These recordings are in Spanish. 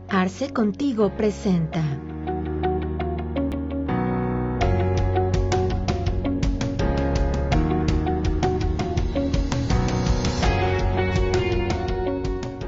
Arce Contigo presenta.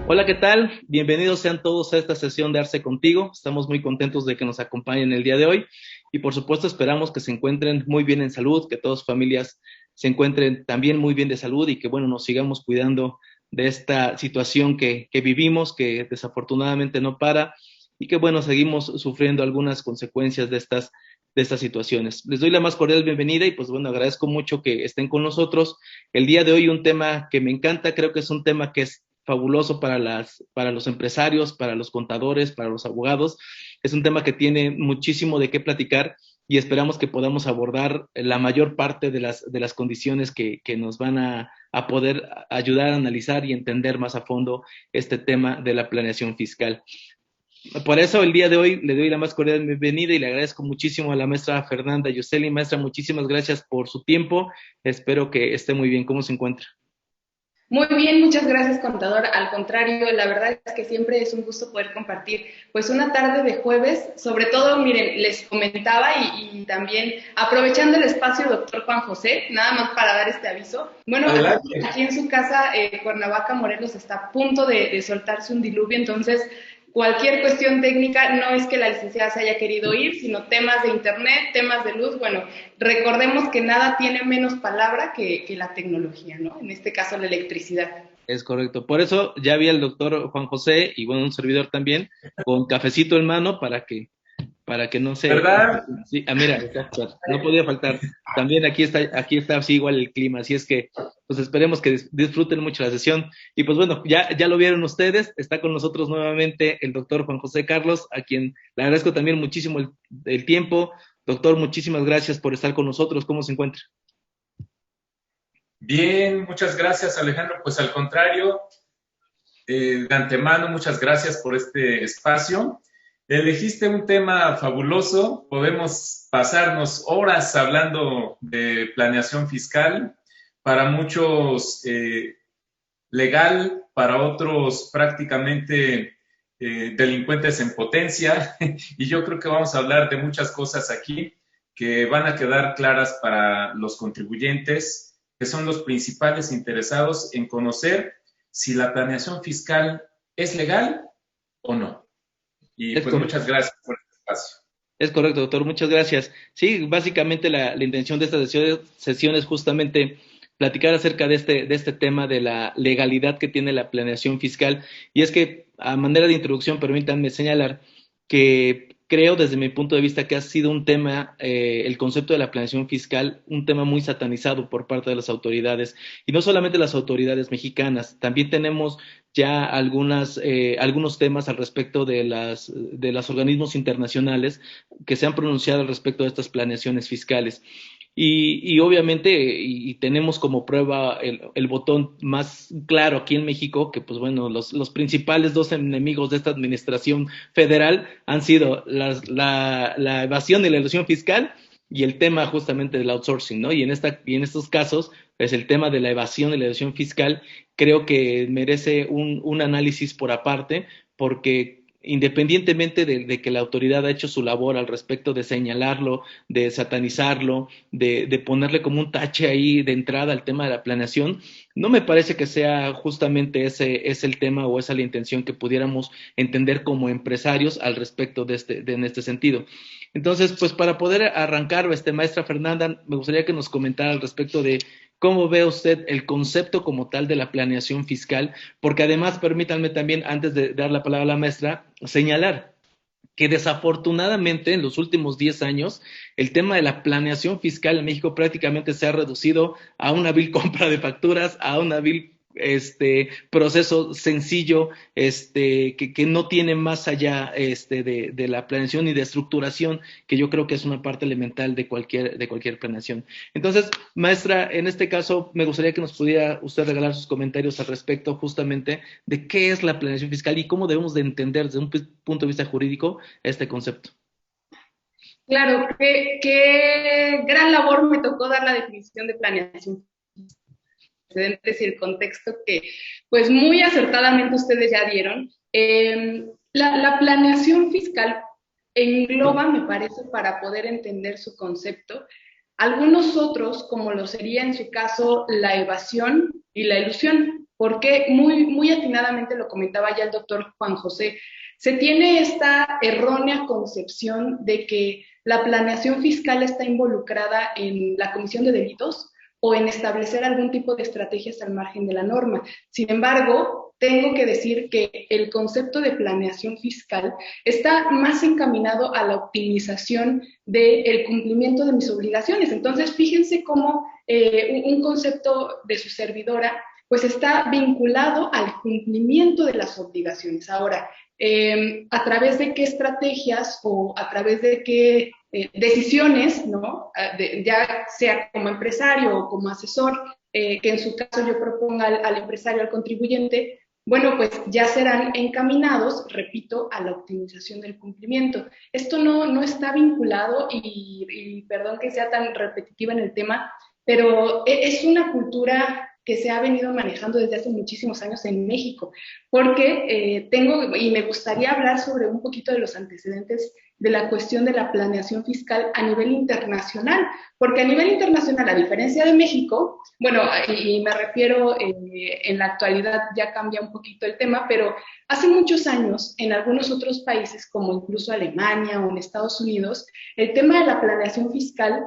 Hola, ¿qué tal? Bienvenidos sean todos a esta sesión de Arce Contigo. Estamos muy contentos de que nos acompañen el día de hoy y por supuesto esperamos que se encuentren muy bien en salud, que todas sus familias se encuentren también muy bien de salud y que bueno, nos sigamos cuidando de esta situación que vivimos, que desafortunadamente no para y que bueno, seguimos sufriendo algunas consecuencias de estas situaciones. Les doy la más cordial bienvenida y pues bueno, agradezco mucho que estén con nosotros. El día de hoy un tema que me encanta, creo que es un tema que es fabuloso para los empresarios, para los contadores, para los abogados. Es un tema que tiene muchísimo de qué platicar y esperamos que podamos abordar la mayor parte de las condiciones que nos van a poder ayudar a analizar y entender más a fondo este tema de la planeación fiscal. Por eso el día de hoy le doy la más cordial bienvenida y le agradezco muchísimo a la maestra Fernanda Yoseli. Maestra, muchísimas gracias por su tiempo. Espero que esté muy bien. ¿Cómo se encuentra? Muy bien, muchas gracias, contador. Al contrario, la verdad es que siempre es un gusto poder compartir pues una tarde de jueves. Sobre todo, miren, les comentaba y también aprovechando el espacio, doctor Juan José, nada más para dar este aviso. Bueno, aquí en su casa, Cuernavaca, Morelos, está a punto de soltarse un diluvio, entonces cualquier cuestión técnica no es que la licenciada se haya querido ir, sino temas de internet, temas de luz. Bueno, recordemos que nada tiene menos palabra que la tecnología, ¿no? En este caso, la electricidad. Es correcto. Por eso ya vi al doctor Juan José y bueno, un servidor también, con cafecito en mano para que no se... ¿Verdad? Sí, mira, exacto, no podía faltar. También aquí está así igual el clima, así es que pues esperemos que disfruten mucho la sesión. Y pues bueno, ya lo vieron ustedes, está con nosotros nuevamente el doctor Juan José Carlos, a quien le agradezco también muchísimo el tiempo. Doctor, muchísimas gracias por estar con nosotros. ¿Cómo se encuentra? Bien, muchas gracias, Alejandro. Pues al contrario, de antemano, muchas gracias por este espacio. Elegiste un tema fabuloso, podemos pasarnos horas hablando de planeación fiscal, para muchos legal, para otros prácticamente delincuentes en potencia, y yo creo que vamos a hablar de muchas cosas aquí que van a quedar claras para los contribuyentes, que son los principales interesados en conocer si la planeación fiscal es legal o no. Y Es pues correcto. muchas gracias por este espacio. Es correcto, doctor. Muchas gracias. Sí, básicamente la intención de esta sesión es justamente platicar acerca de este tema de la legalidad que tiene la planeación fiscal. Y es que, a manera de introducción, permítanme señalar que creo desde mi punto de vista que ha sido un tema, el concepto de la planeación fiscal, un tema muy satanizado por parte de las autoridades. Y no solamente las autoridades mexicanas, también tenemos ya algunos temas al respecto de los organismos internacionales que se han pronunciado al respecto de estas planeaciones fiscales. Y obviamente, y tenemos como prueba el botón más claro aquí en México, que pues bueno, los principales dos enemigos de esta administración federal han sido la evasión y la elusión fiscal y el tema justamente del outsourcing, ¿no? Y en estos casos, pues el tema de la evasión y la elusión fiscal creo que merece un análisis por aparte, porque independientemente de que la autoridad ha hecho su labor al respecto de señalarlo, de satanizarlo, de ponerle como un tache ahí de entrada al tema de la planeación, no me parece que sea justamente ese es el tema o esa la intención que pudiéramos entender como empresarios al respecto en este sentido. Entonces, pues para poder arrancar, maestra Fernanda, me gustaría que nos comentara al respecto de cómo ve usted el concepto como tal de la planeación fiscal, porque además, permítanme también, antes de dar la palabra a la maestra, señalar que desafortunadamente en los últimos 10 años el tema de la planeación fiscal en México prácticamente se ha reducido a una vil compra de facturas, a una vil proceso sencillo que no tiene más allá de la planeación y de estructuración, que yo creo que es una parte elemental de cualquier planeación. Entonces, maestra, en este caso me gustaría que nos pudiera usted regalar sus comentarios al respecto justamente de qué es la planeación fiscal y cómo debemos de entender desde un punto de vista jurídico este concepto. Claro, qué gran labor me tocó dar la definición de planeación y el contexto que pues muy acertadamente ustedes ya dieron. La planeación fiscal engloba, me parece, para poder entender su concepto, algunos otros, como lo sería en su caso la evasión y la ilusión, porque muy atinadamente lo comentaba ya el doctor Juan José, se tiene esta errónea concepción de que la planeación fiscal está involucrada en la comisión de delitos o en establecer algún tipo de estrategias al margen de la norma. Sin embargo, tengo que decir que el concepto de planeación fiscal está más encaminado a la optimización del cumplimiento de mis obligaciones. Entonces, fíjense cómo un concepto de su servidora pues está vinculado al cumplimiento de las obligaciones. Ahora, a través de qué estrategias o a través de qué decisiones, ¿no? Ya sea como empresario o como asesor, que en su caso yo proponga al empresario, al contribuyente, bueno, pues ya serán encaminados, repito, a la optimización del cumplimiento. Esto no está vinculado, y perdón que sea tan repetitiva en el tema, pero es una cultura que se ha venido manejando desde hace muchísimos años en México, porque y me gustaría hablar sobre un poquito de los antecedentes de la cuestión de la planeación fiscal a nivel internacional, porque a nivel internacional, a diferencia de México, bueno, y me refiero en la actualidad ya cambia un poquito el tema, pero hace muchos años en algunos otros países, como incluso Alemania o en Estados Unidos, el tema de la planeación fiscal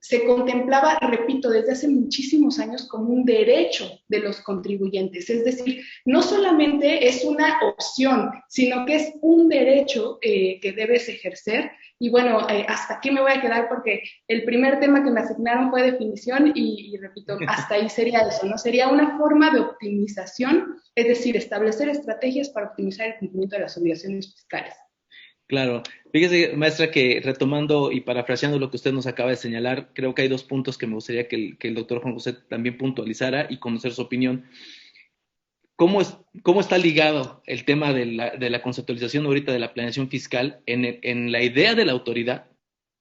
se contemplaba, repito, desde hace muchísimos años como un derecho de los contribuyentes, es decir, no solamente es una opción, sino que es un derecho que debes ejercer. Y bueno, hasta aquí me voy a quedar porque el primer tema que me asignaron fue definición y repito, hasta ahí sería eso, ¿no? Sería una forma de optimización, es decir, establecer estrategias para optimizar el cumplimiento de las obligaciones fiscales. Claro. Fíjese, maestra, que retomando y parafraseando lo que usted nos acaba de señalar, creo que hay dos puntos que me gustaría que el doctor Juan José también puntualizara y conocer su opinión. ¿Cómo está ligado el tema de la conceptualización ahorita de la planeación fiscal en la idea de la autoridad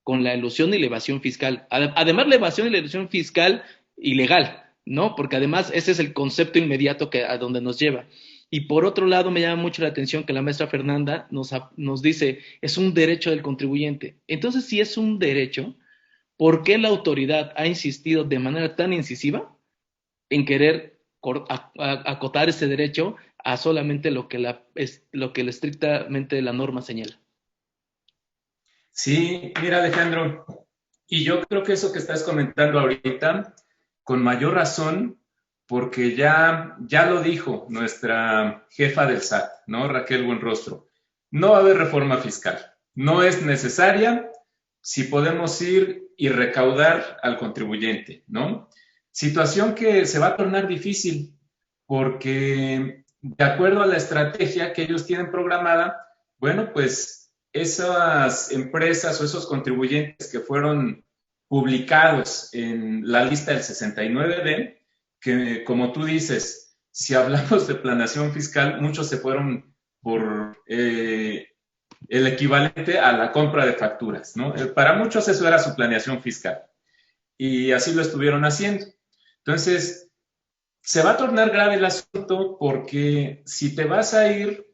con la elusión y la evasión fiscal? Además, la evasión y la elusión fiscal ilegal, ¿no? Porque además ese es el concepto inmediato a donde nos lleva. Y por otro lado, me llama mucho la atención que la maestra Fernanda nos dice, es un derecho del contribuyente. Entonces, si es un derecho, ¿por qué la autoridad ha insistido de manera tan incisiva en querer acotar ese derecho a solamente lo que estrictamente la norma señala? Sí, mira, Alejandro, y yo creo que eso que estás comentando ahorita, con mayor razón, porque ya lo dijo nuestra jefa del SAT, ¿no? Raquel Buenrostro. No va a haber reforma fiscal. No es necesaria si podemos ir y recaudar al contribuyente, ¿no? Situación que se va a tornar difícil porque de acuerdo a la estrategia que ellos tienen programada, bueno, pues esas empresas o esos contribuyentes que fueron publicados en la lista del 69D, que como tú dices, si hablamos de planeación fiscal, muchos se fueron por el equivalente a la compra de facturas, ¿no? Para muchos eso era su planeación fiscal y así lo estuvieron haciendo. Entonces, se va a tornar grave el asunto porque si te vas a ir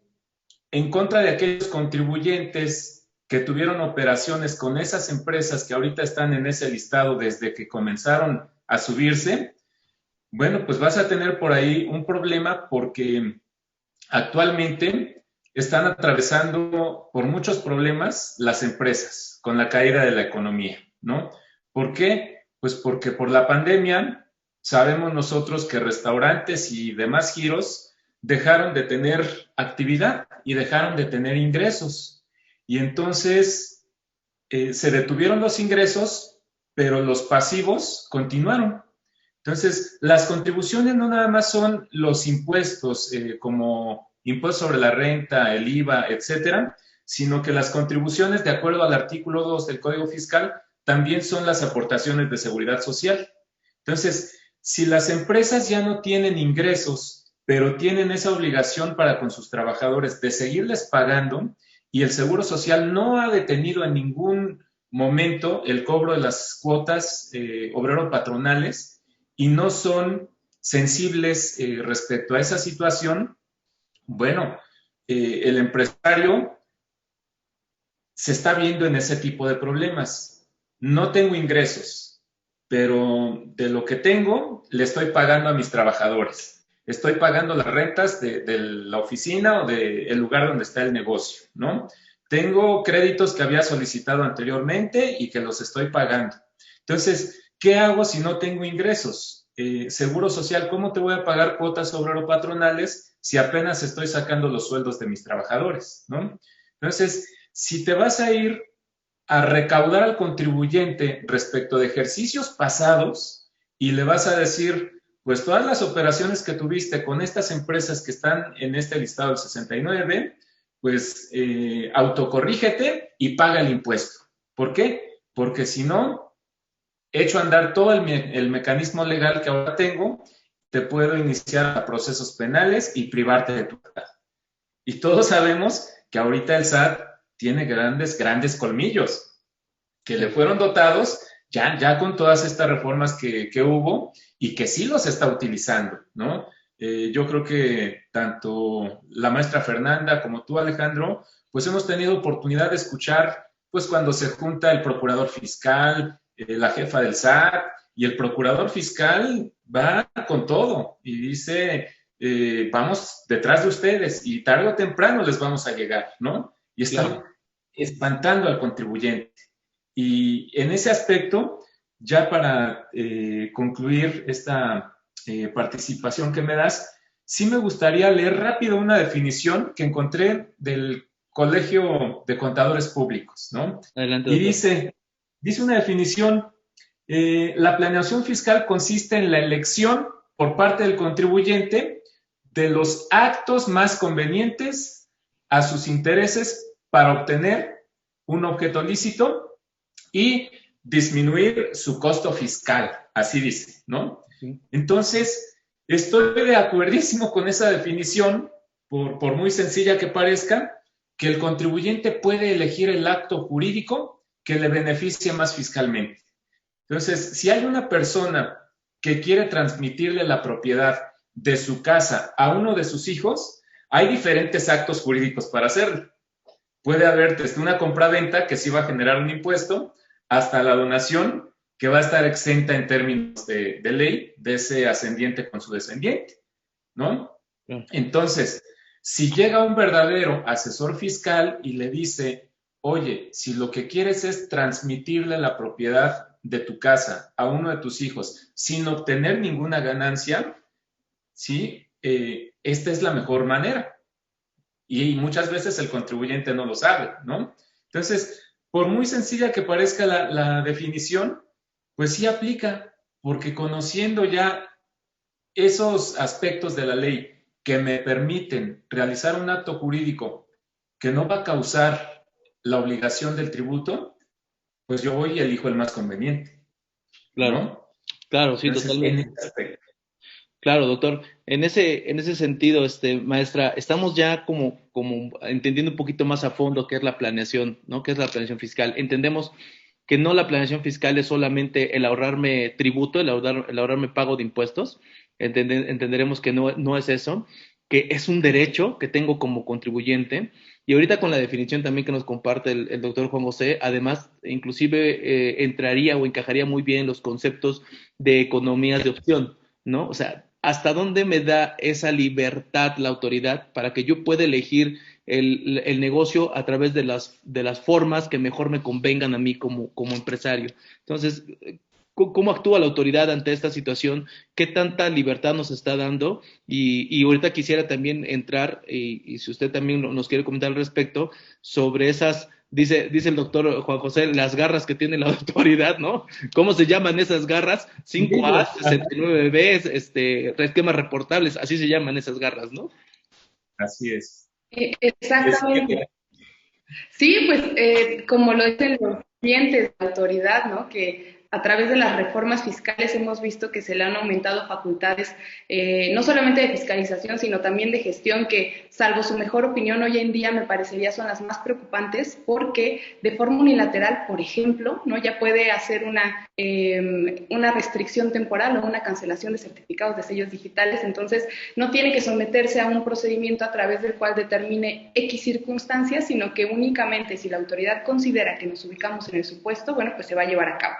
en contra de aquellos contribuyentes que tuvieron operaciones con esas empresas que ahorita están en ese listado desde que comenzaron a subirse, bueno, pues vas a tener por ahí un problema porque actualmente están atravesando por muchos problemas las empresas con la caída de la economía, ¿no? ¿Por qué? Pues porque por la pandemia sabemos nosotros que restaurantes y demás giros dejaron de tener actividad y dejaron de tener ingresos. Y entonces se detuvieron los ingresos, pero los pasivos continuaron. Entonces, las contribuciones no nada más son los impuestos, como impuesto sobre la renta, el IVA, etcétera, sino que las contribuciones, de acuerdo al artículo 2 del Código Fiscal, también son las aportaciones de seguridad social. Entonces, si las empresas ya no tienen ingresos, pero tienen esa obligación para con sus trabajadores de seguirles pagando, y el Seguro Social no ha detenido en ningún momento el cobro de las cuotas obrero-patronales, y no son sensibles respecto a esa situación, bueno, el empresario se está viendo en ese tipo de problemas. No tengo ingresos, pero de lo que tengo le estoy pagando a mis trabajadores. Estoy pagando las rentas de la oficina o del lugar donde está el negocio, ¿no? Tengo créditos que había solicitado anteriormente y que los estoy pagando. Entonces, ¿qué hago si no tengo ingresos? Seguro social, ¿cómo te voy a pagar cuotas obrero-patronales si apenas estoy sacando los sueldos de mis trabajadores, ¿no? Entonces, si te vas a ir a recaudar al contribuyente respecto de ejercicios pasados y le vas a decir, pues todas las operaciones que tuviste con estas empresas que están en este listado del 69, pues autocorrígete y paga el impuesto. ¿Por qué? Porque si no, echo a andar todo el mecanismo legal que ahora tengo, te puedo iniciar a procesos penales y privarte de tu libertad. Y todos sabemos que ahorita el SAT tiene grandes colmillos que le fueron dotados ya con todas estas reformas que hubo y que sí los está utilizando, ¿no? Yo creo que tanto la maestra Fernanda como tú, Alejandro, pues hemos tenido oportunidad de escuchar, pues cuando se junta el procurador fiscal, la jefa del SAT, y el procurador fiscal va con todo y dice, vamos detrás de ustedes y tarde o temprano les vamos a llegar, ¿no? Y están espantando al contribuyente. Y en ese aspecto, ya para concluir esta participación que me das, sí me gustaría leer rápido una definición que encontré del Colegio de Contadores Públicos, ¿no? Adelante, y doctor. dice una definición, la planeación fiscal consiste en la elección por parte del contribuyente de los actos más convenientes a sus intereses para obtener un objeto lícito y disminuir su costo fiscal, así dice, ¿no? Sí. Entonces, estoy de acuerdísimo con esa definición, por muy sencilla que parezca, que el contribuyente puede elegir el acto jurídico que le beneficie más fiscalmente. Entonces, si hay una persona que quiere transmitirle la propiedad de su casa a uno de sus hijos, hay diferentes actos jurídicos para hacerlo. Puede haber desde una compraventa que sí va a generar un impuesto, hasta la donación que va a estar exenta en términos de ley de ese ascendiente con su descendiente, ¿no? Entonces, si llega un verdadero asesor fiscal y le dice, oye, si lo que quieres es transmitirle la propiedad de tu casa a uno de tus hijos sin obtener ninguna ganancia, ¿sí? Esta es la mejor manera. Y muchas veces el contribuyente no lo sabe, ¿no? Entonces, por muy sencilla que parezca la definición, pues sí aplica, porque conociendo ya esos aspectos de la ley que me permiten realizar un acto jurídico que no va a causar la obligación del tributo, pues yo voy y elijo el más conveniente. Claro, ¿no? claro, sí, Entonces, totalmente. en ese aspecto. Claro, doctor. En ese sentido, maestra, estamos ya como entendiendo un poquito más a fondo qué es la planeación, ¿no? ¿Qué es la planeación fiscal? Entendemos que no la planeación fiscal es solamente el ahorrarme tributo, el ahorrarme pago de impuestos. Entenderemos que no es eso, que es un derecho que tengo como contribuyente. Y ahorita con la definición también que nos comparte el doctor Juan José, además, inclusive entraría o encajaría muy bien los conceptos de economías de opción, ¿no? O sea, ¿hasta dónde me da esa libertad la autoridad para que yo pueda elegir el negocio a través de las formas que mejor me convengan a mí como empresario? Entonces, ¿cómo actúa la autoridad ante esta situación? ¿Qué tanta libertad nos está dando? Y ahorita quisiera también entrar, y si usted también nos quiere comentar al respecto, sobre esas, dice el doctor Juan José, las garras que tiene la autoridad, ¿no? ¿Cómo se llaman esas garras? 5A, 69B, esquemas reportables, así se llaman esas garras, ¿no? Así es. Exactamente. Sí, pues como lo dicen los clientes de la autoridad, ¿no? Que a través de las reformas fiscales hemos visto que se le han aumentado facultades, no solamente de fiscalización, sino también de gestión, que salvo su mejor opinión hoy en día me parecería son las más preocupantes, porque de forma unilateral, por ejemplo, ¿no? Ya puede hacer una restricción temporal o una cancelación de certificados de sellos digitales, entonces no tiene que someterse a un procedimiento a través del cual determine X circunstancias, sino que únicamente si la autoridad considera que nos ubicamos en el supuesto, bueno, pues se va a llevar a cabo.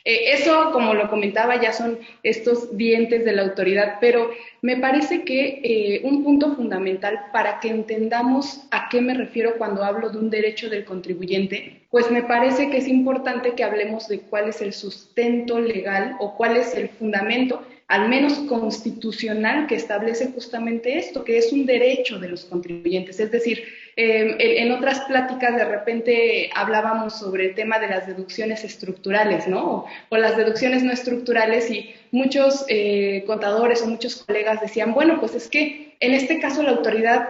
Eso, como lo comentaba, ya son estos dientes de la autoridad, pero me parece que un punto fundamental para que entendamos a qué me refiero cuando hablo de un derecho del contribuyente, pues me parece que es importante que hablemos de cuál es el sustento legal o cuál es el fundamento, al menos constitucional, que establece justamente esto, que es un derecho de los contribuyentes. Es decir, en otras pláticas de repente hablábamos sobre el tema de las deducciones estructurales, ¿no? O las deducciones no estructurales, y muchos contadores o muchos colegas decían, bueno, pues es que en este caso la autoridad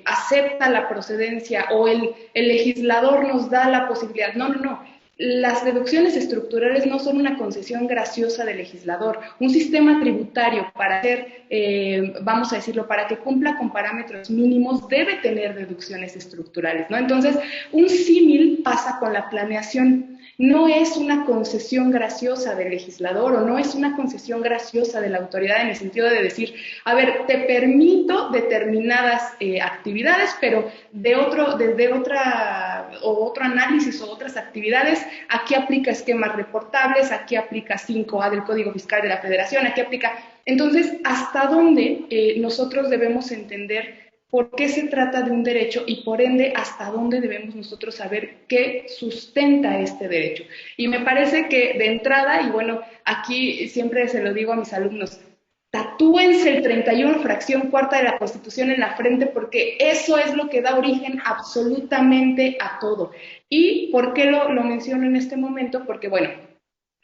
acepta la procedencia o el legislador nos da la posibilidad. No, no, no. Las deducciones estructurales no son una concesión graciosa del legislador. Un sistema tributario, para hacer, vamos a decirlo, para que cumpla con parámetros mínimos, debe tener deducciones estructurales, ¿no? Entonces, un símil pasa con la planeación. No es una concesión graciosa del legislador o no es una concesión graciosa de la autoridad en el sentido de decir, a ver, te permito determinadas actividades, pero desde otro análisis o otras actividades, aquí aplica esquemas reportables, aquí aplica 5A del Código Fiscal de la Federación, aquí aplica. Entonces, ¿hasta dónde nosotros debemos entender por qué se trata de un derecho y por ende hasta dónde debemos nosotros saber qué sustenta este derecho? Y me parece que de entrada, y bueno, aquí siempre se lo digo a mis alumnos, tatúense el 31 fracción cuarta de la Constitución en la frente, porque eso es lo que da origen absolutamente a todo. ¿Y por qué lo menciono en este momento? Porque bueno,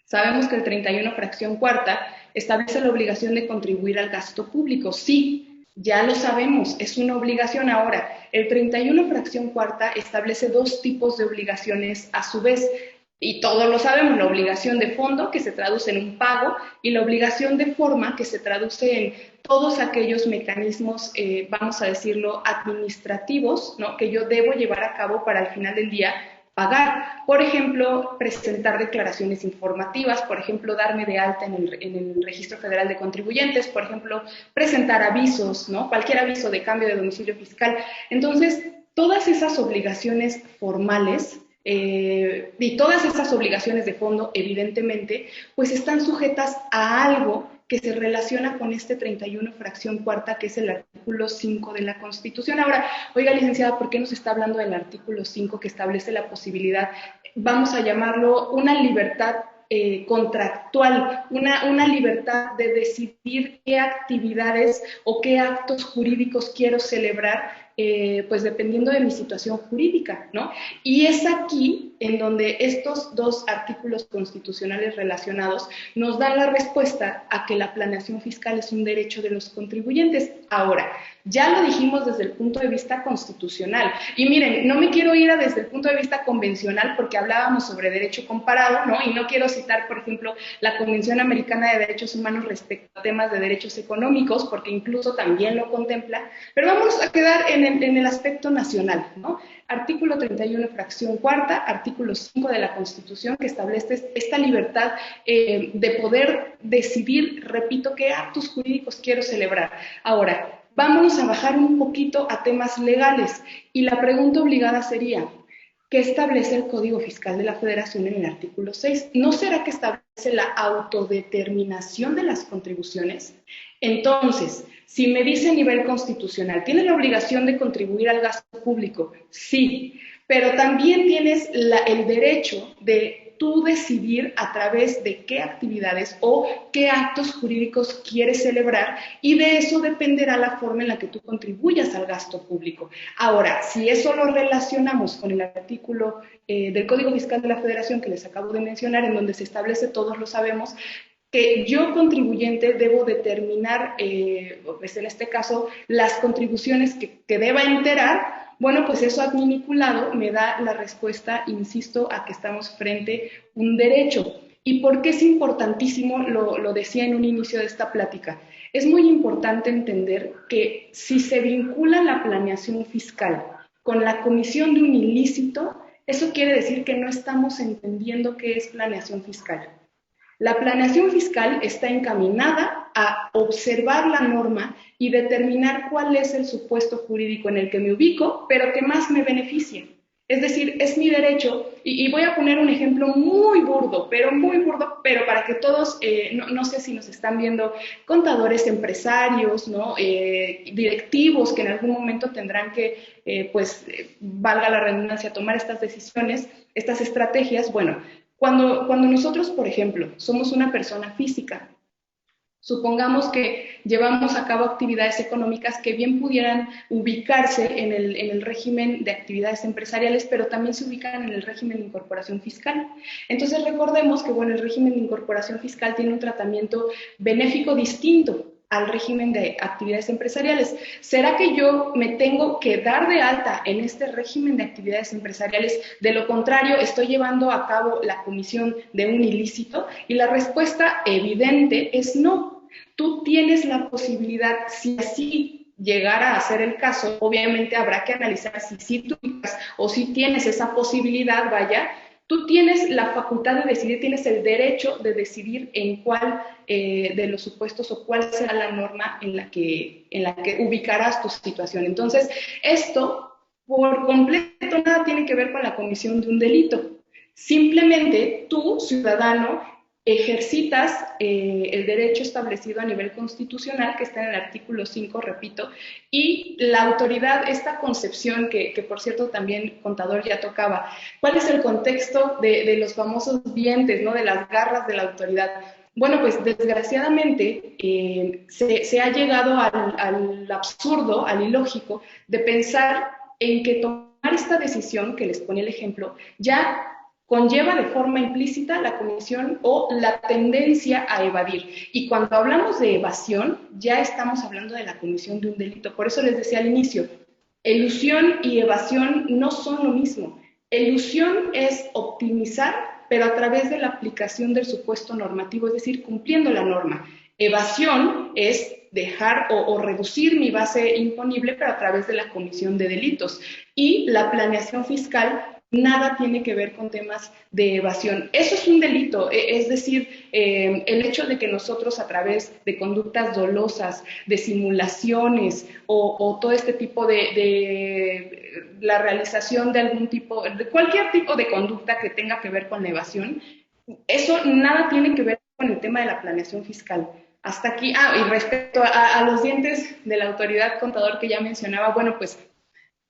sabemos que el 31 fracción cuarta establece la obligación de contribuir al gasto público, sí. Ya lo sabemos, es una obligación. Ahora, el 31 fracción cuarta establece dos tipos de obligaciones a su vez, y todos lo sabemos: la obligación de fondo, que se traduce en un pago, y la obligación de forma, que se traduce en todos aquellos mecanismos, vamos a decirlo, administrativos, ¿no?, que yo debo llevar a cabo para al final del día pagar. Por ejemplo, presentar declaraciones informativas, por ejemplo, darme de alta en el Registro Federal de Contribuyentes, por ejemplo, presentar avisos, ¿no?, cualquier aviso de cambio de domicilio fiscal. Entonces, todas esas obligaciones formales y todas esas obligaciones de fondo, evidentemente, pues están sujetas a algo que se relaciona con este 31 fracción cuarta, que es el artículo 5 de la Constitución. Ahora, oiga, licenciada, ¿por qué nos está hablando del artículo 5 que establece la posibilidad, vamos a llamarlo, una libertad contractual, una libertad de decidir qué actividades o qué actos jurídicos quiero celebrar, pues dependiendo de mi situación jurídica, ¿no? Y es aquí en donde estos dos artículos constitucionales relacionados nos dan la respuesta a que la planeación fiscal es un derecho de los contribuyentes. Ahora, ya lo dijimos desde el punto de vista constitucional. Y miren, no me quiero ir desde el punto de vista convencional, porque hablábamos sobre derecho comparado, ¿no? Y no quiero citar, por ejemplo, la Convención Americana de Derechos Humanos respecto a temas de derechos económicos, porque incluso también lo contempla. Pero vamos a quedar en el aspecto nacional, ¿no? Artículo 31, fracción cuarta, artículo 5 de la Constitución, que establece esta libertad de poder decidir, repito, qué actos jurídicos quiero celebrar. Ahora, vámonos a bajar un poquito a temas legales, y la pregunta obligada sería, ¿qué establece el Código Fiscal de la Federación en el artículo 6? ¿No será que establece la autodeterminación de las contribuciones? Entonces, si me dice a nivel constitucional, ¿tienes la obligación de contribuir al gasto público? Sí, pero también tienes el derecho de tú decidir a través de qué actividades o qué actos jurídicos quieres celebrar, y de eso dependerá la forma en la que tú contribuyas al gasto público. Ahora, si eso lo relacionamos con el artículo del Código Fiscal de la Federación que les acabo de mencionar, en donde se establece, todos lo sabemos, que yo, contribuyente, debo determinar, pues en este caso, las contribuciones que deba enterar. Bueno, pues eso adminiculado me da la respuesta, insisto, a que estamos frente a un derecho. ¿Y por qué es importantísimo? Lo decía en un inicio de esta plática. Es muy importante entender que si se vincula la planeación fiscal con la comisión de un ilícito, eso quiere decir que no estamos entendiendo qué es planeación fiscal. La planeación fiscal está encaminada a observar la norma y determinar cuál es el supuesto jurídico en el que me ubico, pero que más me beneficia. Es decir, es mi derecho, y voy a poner un ejemplo muy burdo, pero para que todos, no sé si nos están viendo contadores, empresarios, ¿no? Directivos que en algún momento tendrán que, valga la redundancia, tomar estas decisiones, estas estrategias. Bueno, cuando nosotros, por ejemplo, somos una persona física, supongamos que llevamos a cabo actividades económicas que bien pudieran ubicarse en el régimen de actividades empresariales, pero también se ubican en el régimen de incorporación fiscal. Entonces recordemos que, bueno, el régimen de incorporación fiscal tiene un tratamiento benéfico distinto al régimen de actividades empresariales. ¿Será que yo me tengo que dar de alta en este régimen de actividades empresariales? De lo contrario, estoy llevando a cabo la comisión de un ilícito, y la respuesta evidente es no. Tú tienes la posibilidad, si así llegara a ser el caso, obviamente habrá que analizar si sí tú o si tienes esa posibilidad, vaya, tú tienes la facultad de decidir, tienes el derecho de decidir en cuál de los supuestos o cuál será la norma en la que ubicarás tu situación. Entonces, esto por completo nada tiene que ver con la comisión de un delito. Simplemente tú, ciudadano, ejercitas el derecho establecido a nivel constitucional, que está en el artículo 5, repito, y la autoridad, esta concepción que por cierto también Contador ya tocaba. ¿Cuál es el contexto de los famosos dientes, ¿no? De las garras de la autoridad? Bueno, pues desgraciadamente se ha llegado al absurdo, al ilógico, de pensar en que tomar esta decisión, que les pone el ejemplo, ya conlleva de forma implícita la comisión o la tendencia a evadir. Y cuando hablamos de evasión, ya estamos hablando de la comisión de un delito. Por eso les decía al inicio, elusión y evasión no son lo mismo. Elusión es optimizar, pero a través de la aplicación del supuesto normativo, es decir, cumpliendo la norma. Evasión es dejar o reducir mi base imponible, pero a través de la comisión de delitos. Y la planeación fiscal nada tiene que ver con temas de evasión. Eso es un delito, es decir, el hecho de que nosotros a través de conductas dolosas, de simulaciones o todo este tipo de la realización de algún tipo, de cualquier tipo de conducta que tenga que ver con la evasión, eso nada tiene que ver con el tema de la planeación fiscal. Hasta aquí, y respecto a los dientes de la autoridad contador que ya mencionaba, bueno, pues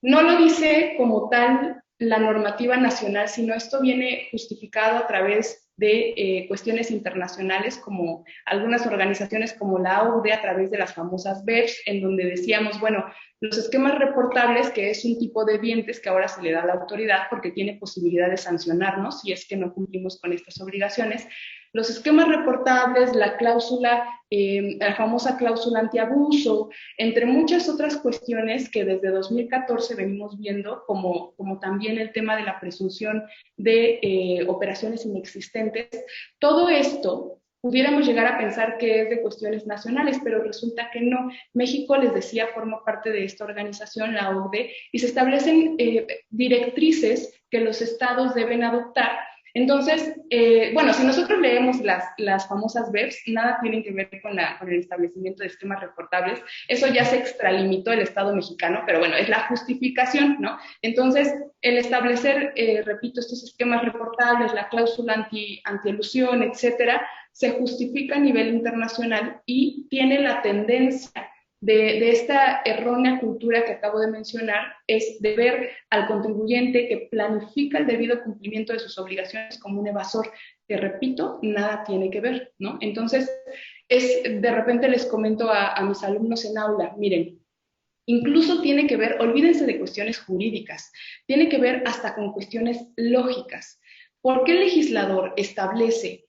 no lo dice como tal la normativa nacional, sino esto viene justificado a través de cuestiones internacionales, como algunas organizaciones como la OCDE, a través de las famosas BEPS, en donde decíamos, bueno, los esquemas reportables, que es un tipo de dientes que ahora se le da a la autoridad porque tiene posibilidad de sancionarnos si es que no cumplimos con estas obligaciones. Los esquemas reportables, la cláusula, la famosa cláusula antiabuso, entre muchas otras cuestiones que desde 2014 venimos viendo, como también el tema de la presunción de operaciones inexistentes. Todo esto pudiéramos llegar a pensar que es de cuestiones nacionales, pero resulta que no. México, les decía, forma parte de esta organización, la OCDE, y se establecen directrices que los estados deben adoptar. Entonces, bueno, si nosotros leemos las famosas BEPS, nada tienen que ver con el establecimiento de esquemas reportables. Eso ya se extralimitó el Estado mexicano, pero bueno, es la justificación, ¿no? Entonces, el establecer, repito, estos esquemas reportables, la cláusula antielusión, etcétera, se justifica a nivel internacional y tiene la tendencia de esta errónea cultura que acabo de mencionar, es de ver al contribuyente que planifica el debido cumplimiento de sus obligaciones como un evasor, que repito, nada tiene que ver, ¿no? Entonces, de repente les comento a mis alumnos en aula, miren, incluso tiene que ver, olvídense de cuestiones jurídicas, tiene que ver hasta con cuestiones lógicas. ¿Por qué el legislador establece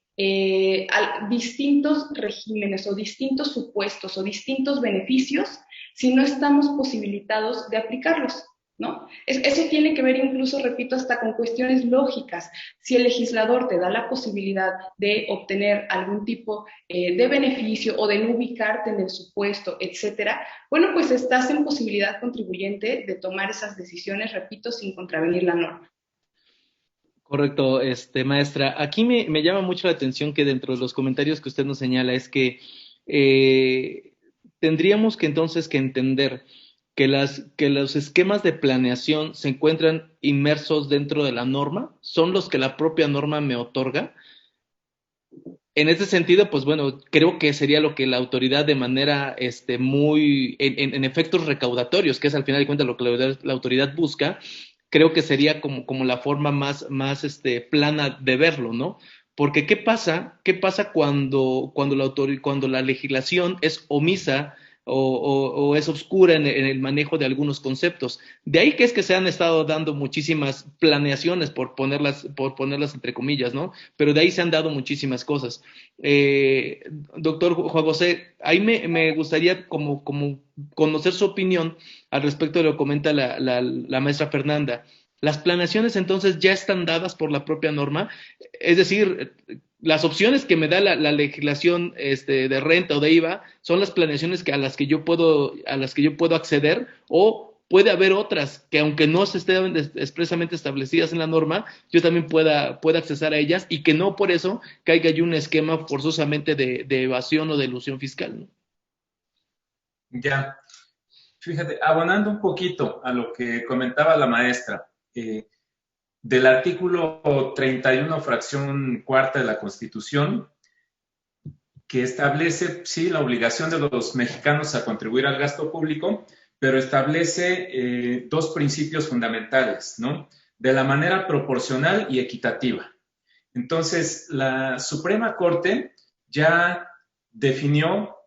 distintos regímenes o distintos supuestos o distintos beneficios si no estamos posibilitados de aplicarlos? ¿no? Eso tiene que ver incluso, repito, hasta con cuestiones lógicas. Si el legislador te da la posibilidad de obtener algún tipo de beneficio o de no ubicarte en el supuesto, etcétera, bueno, pues estás en posibilidad contribuyente de tomar esas decisiones, repito, sin contravenir la norma. Correcto, maestra. Aquí me llama mucho la atención que dentro de los comentarios que usted nos señala es que tendríamos que entonces que entender que los esquemas de planeación se encuentran inmersos dentro de la norma, son los que la propia norma me otorga. En ese sentido, pues bueno, creo que sería lo que la autoridad de manera en efectos recaudatorios, que es al final de cuentas lo que la autoridad busca, creo que sería como la forma más plana de verlo, ¿no? Porque ¿qué pasa cuando la legislación es omisa o es oscura en el manejo de algunos conceptos? De ahí que es que se han estado dando muchísimas planeaciones, por ponerlas entre comillas, ¿no? Pero de ahí se han dado muchísimas cosas. Doctor Juan José, ahí me gustaría como conocer su opinión al respecto de lo que comenta la maestra Fernanda. Las planeaciones entonces ya están dadas por la propia norma, es decir, las opciones que me da la legislación de renta o de IVA son las planeaciones a las que yo puedo acceder, o puede haber otras que aunque no se estén expresamente establecidas en la norma, yo también pueda acceder a ellas y que no por eso caiga yo un esquema forzosamente de evasión o de elusión fiscal, ¿no? Ya, fíjate, abonando un poquito a lo que comentaba la maestra, del artículo 31, fracción cuarta de la Constitución, que establece, sí, la obligación de los mexicanos a contribuir al gasto público, pero establece dos principios fundamentales, ¿no? De la manera proporcional y equitativa. Entonces, la Suprema Corte ya definió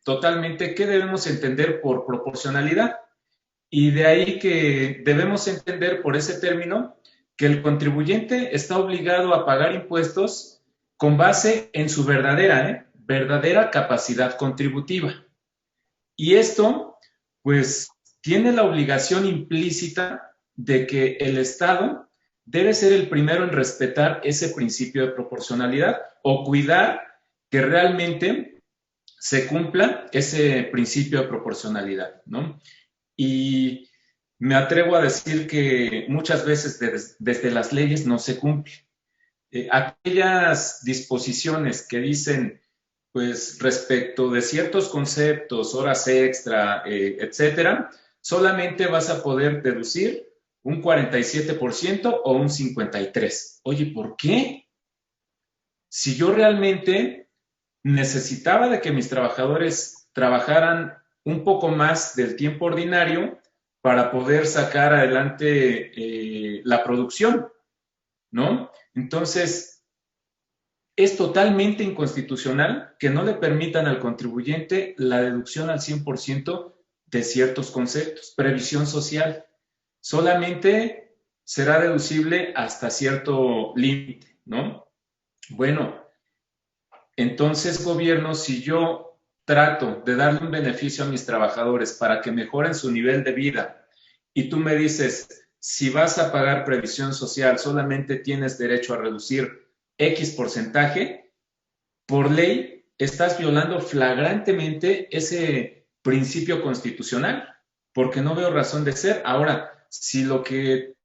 totalmente qué debemos entender por proporcionalidad. Y de ahí que debemos entender por ese término que el contribuyente está obligado a pagar impuestos con base en su verdadera capacidad contributiva. Y esto, pues, tiene la obligación implícita de que el Estado debe ser el primero en respetar ese principio de proporcionalidad o cuidar que realmente se cumpla ese principio de proporcionalidad, ¿no? Y me atrevo a decir que muchas veces desde las leyes no se cumple. Aquellas disposiciones que dicen, pues, respecto de ciertos conceptos, horas extra, etcétera, solamente vas a poder deducir un 47% o un 53%. Oye, ¿por qué? Si yo realmente necesitaba de que mis trabajadores trabajaran un poco más del tiempo ordinario para poder sacar adelante la producción, ¿no? Entonces, es totalmente inconstitucional que no le permitan al contribuyente la deducción al 100% de ciertos conceptos. Previsión social solamente será deducible hasta cierto límite, ¿no? Bueno, entonces, gobierno, si yo trato de darle un beneficio a mis trabajadores para que mejoren su nivel de vida y tú me dices, si vas a pagar previsión social, solamente tienes derecho a reducir X porcentaje, por ley estás violando flagrantemente ese principio constitucional, porque no veo razón de ser. Ahora, si lo que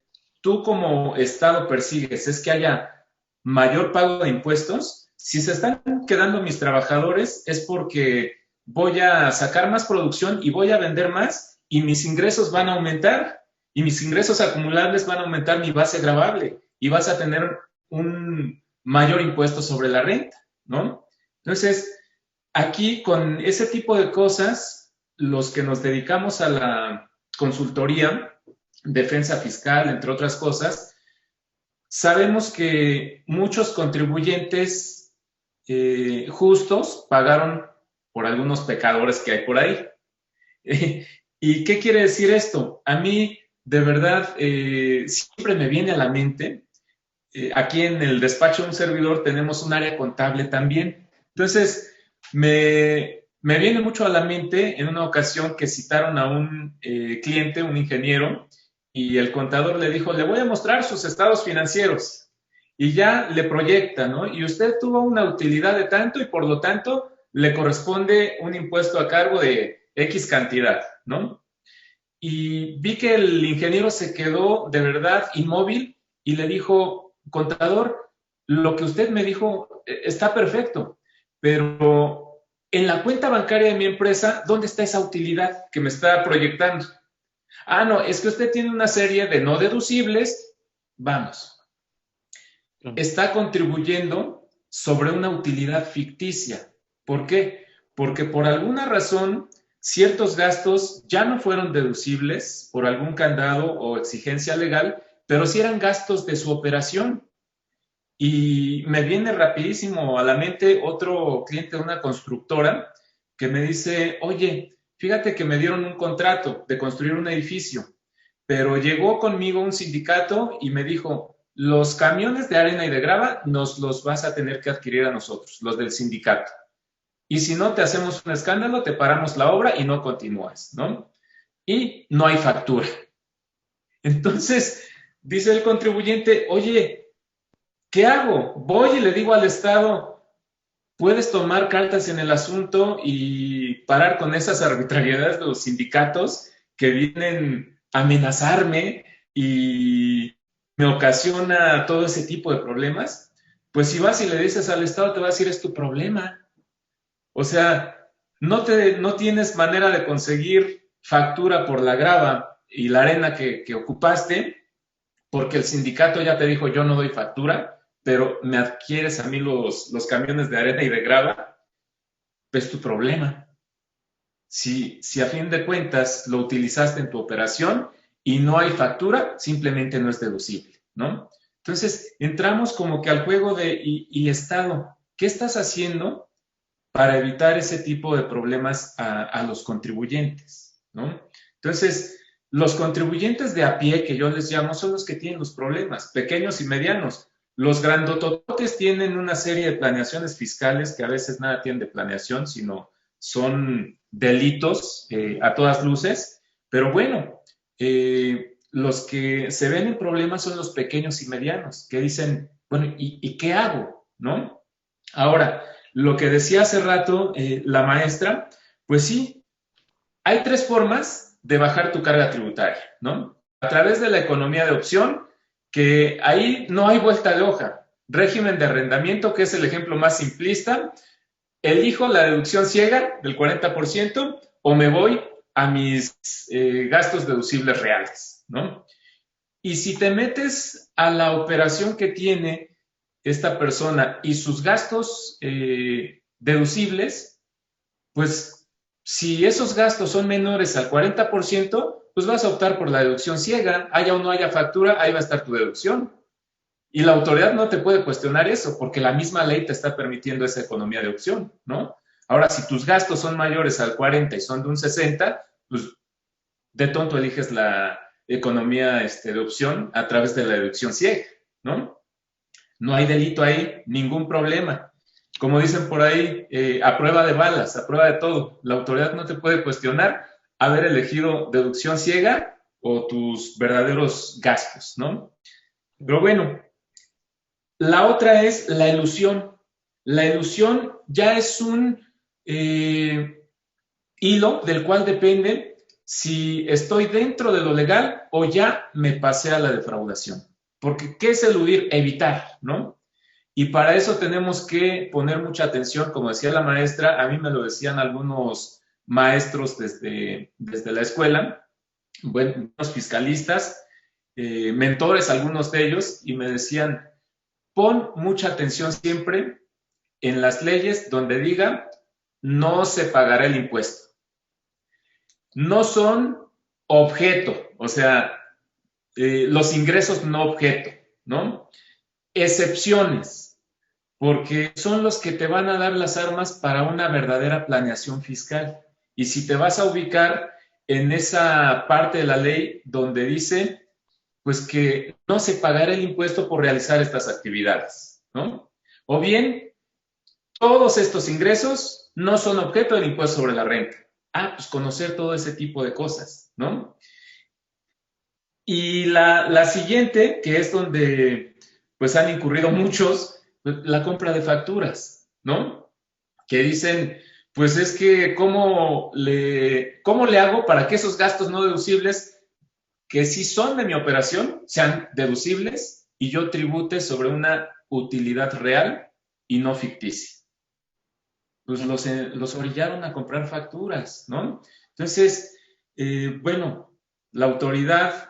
tú como Estado persigues es que haya mayor pago de impuestos, si se están quedando mis trabajadores es porque voy a sacar más producción y voy a vender más y mis ingresos van a aumentar y mis ingresos acumulables van a aumentar mi base gravable y vas a tener un mayor impuesto sobre la renta, ¿no? Entonces, aquí con ese tipo de cosas, los que nos dedicamos a la consultoría, defensa fiscal, entre otras cosas, sabemos que muchos contribuyentes justos pagaron por algunos pecadores que hay por ahí. ¿Y qué quiere decir esto? A mí, de verdad, siempre me viene a la mente, aquí en el despacho de un servidor tenemos un área contable también. Entonces, me me viene mucho a la mente en una ocasión que citaron a un cliente, un ingeniero, y el contador le dijo, le voy a mostrar sus estados financieros. Y ya le proyecta, ¿no? Y usted tuvo una utilidad de tanto y por lo tanto le corresponde un impuesto a cargo de X cantidad, ¿no? Y vi que el ingeniero se quedó de verdad inmóvil y le dijo, contador, lo que usted me dijo está perfecto, pero en la cuenta bancaria de mi empresa, ¿dónde está esa utilidad que me está proyectando? Ah, no, es que usted tiene una serie de no deducibles. Vamos, está contribuyendo sobre una utilidad ficticia. ¿Por qué? Porque por alguna razón ciertos gastos ya no fueron deducibles por algún candado o exigencia legal, pero sí eran gastos de su operación. Y me viene rapidísimo a la mente otro cliente de una constructora que me dice, oye, fíjate que me dieron un contrato de construir un edificio, pero llegó conmigo un sindicato y me dijo, los camiones de arena y de grava nos los vas a tener que adquirir a nosotros, los del sindicato. Y si no te hacemos un escándalo, te paramos la obra y no continúas, ¿no? Y no hay factura. Entonces, dice el contribuyente, oye, ¿qué hago? Voy y le digo al Estado, puedes tomar cartas en el asunto y parar con esas arbitrariedades de los sindicatos que vienen a amenazarme y me ocasiona todo ese tipo de problemas. Pues si vas y le dices al Estado, te va a decir, es tu problema. O sea, no tienes manera de conseguir factura por la grava y la arena que ocupaste, porque el sindicato ya te dijo, yo no doy factura, pero me adquieres a mí los camiones de arena y de grava, pues tu problema. Si a fin de cuentas lo utilizaste en tu operación y no hay factura, simplemente no es deducible, ¿no? Entonces, entramos como que al juego de, y Estado, ¿qué estás haciendo para evitar ese tipo de problemas a los contribuyentes, ¿no? Entonces, los contribuyentes de a pie, que yo les llamo, son los que tienen los problemas, pequeños y medianos. Los grandototes tienen una serie de planeaciones fiscales que a veces nada tienen de planeación, sino son delitos a todas luces. Pero bueno, los que se ven en problemas son los pequeños y medianos, que dicen, bueno, ¿y qué hago? ¿No? Ahora, lo que decía hace rato la maestra, pues sí, hay tres formas de bajar tu carga tributaria, ¿no? A través de la economía de opción, que ahí no hay vuelta de hoja. Régimen de arrendamiento, que es el ejemplo más simplista. Elijo la deducción ciega del 40% o me voy a mis gastos deducibles reales, ¿no? Y si te metes a la operación que tiene esta persona y sus gastos deducibles, pues si esos gastos son menores al 40%, pues vas a optar por la deducción ciega, haya o no haya factura, ahí va a estar tu deducción. Y la autoridad no te puede cuestionar eso, porque la misma ley te está permitiendo esa economía de opción, ¿no? Ahora, si tus gastos son mayores al 40 y son de un 60, pues de tonto eliges la economía de opción a través de la deducción ciega, ¿no? No hay delito ahí, ningún problema. Como dicen por ahí, a prueba de balas, a prueba de todo. La autoridad no te puede cuestionar haber elegido deducción ciega o tus verdaderos gastos, ¿no? Pero bueno, la otra es la elusión. La elusión ya es un hilo del cual depende si estoy dentro de lo legal o ya me pasé a la defraudación. Porque, ¿qué es eludir? Evitar, ¿no? Y para eso tenemos que poner mucha atención, como decía la maestra, a mí me lo decían algunos maestros desde la escuela, buenos fiscalistas, mentores, algunos de ellos, y me decían, pon mucha atención siempre en las leyes donde diga no se pagará el impuesto. No son objeto, o sea, los ingresos no objeto, ¿no? Excepciones, porque son los que te van a dar las armas para una verdadera planeación fiscal. Y si te vas a ubicar en esa parte de la ley donde dice, pues que no se pagará el impuesto por realizar estas actividades, ¿no? O bien, todos estos ingresos no son objeto del impuesto sobre la renta. Pues conocer todo ese tipo de cosas, ¿no? Y la siguiente, que es donde pues han incurrido muchos, pues, la compra de facturas, ¿no? Que dicen, pues es que ¿cómo le hago para que esos gastos no deducibles, que sí son de mi operación, sean deducibles y yo tribute sobre una utilidad real y no ficticia? Pues los orillaron a comprar facturas, ¿no? Entonces, bueno, la autoridad,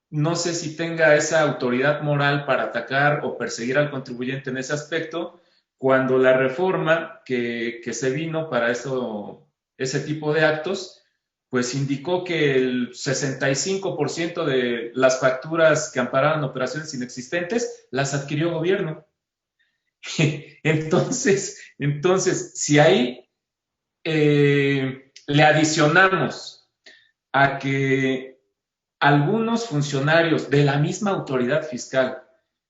no sé si tenga esa autoridad moral para atacar o perseguir al contribuyente en ese aspecto, cuando la reforma que se vino para ese tipo de actos, pues indicó que el 65% de las facturas que amparaban operaciones inexistentes las adquirió gobierno. Entonces, si ahí le adicionamos a que algunos funcionarios de la misma autoridad fiscal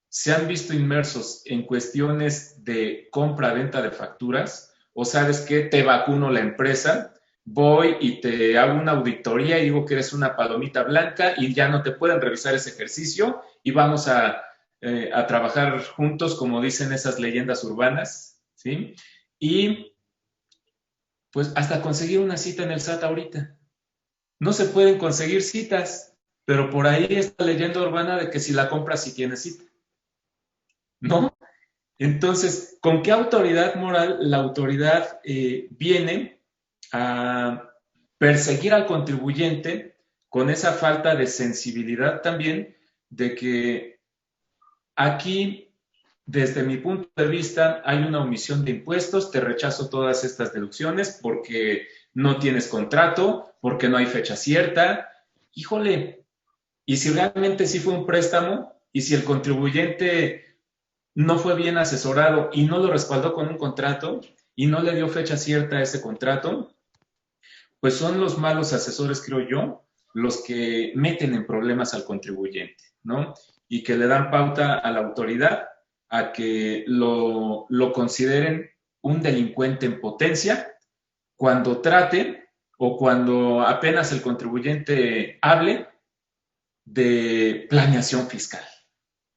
se han visto inmersos en cuestiones de compra-venta de facturas, o sabes que te vacuno la empresa, voy y te hago una auditoría y digo que eres una palomita blanca y ya no te pueden revisar ese ejercicio y vamos a trabajar juntos, como dicen esas leyendas urbanas, ¿sí? Y pues hasta conseguir una cita en el SAT ahorita. No se pueden conseguir citas, pero por ahí está la leyenda urbana de que si la compras sí tienes cita, ¿no? Entonces, ¿con qué autoridad moral la autoridad viene a perseguir al contribuyente con esa falta de sensibilidad también de que aquí, desde mi punto de vista, hay una omisión de impuestos, te rechazo todas estas deducciones porque no tienes contrato, porque no hay fecha cierta? Híjole, y si realmente sí fue un préstamo y si el contribuyente no fue bien asesorado y no lo respaldó con un contrato y no le dio fecha cierta a ese contrato, pues son los malos asesores, creo yo, los que meten en problemas al contribuyente, ¿no? Y que le dan pauta a la autoridad a que lo consideren un delincuente en potencia cuando trate o cuando apenas el contribuyente hable de planeación fiscal.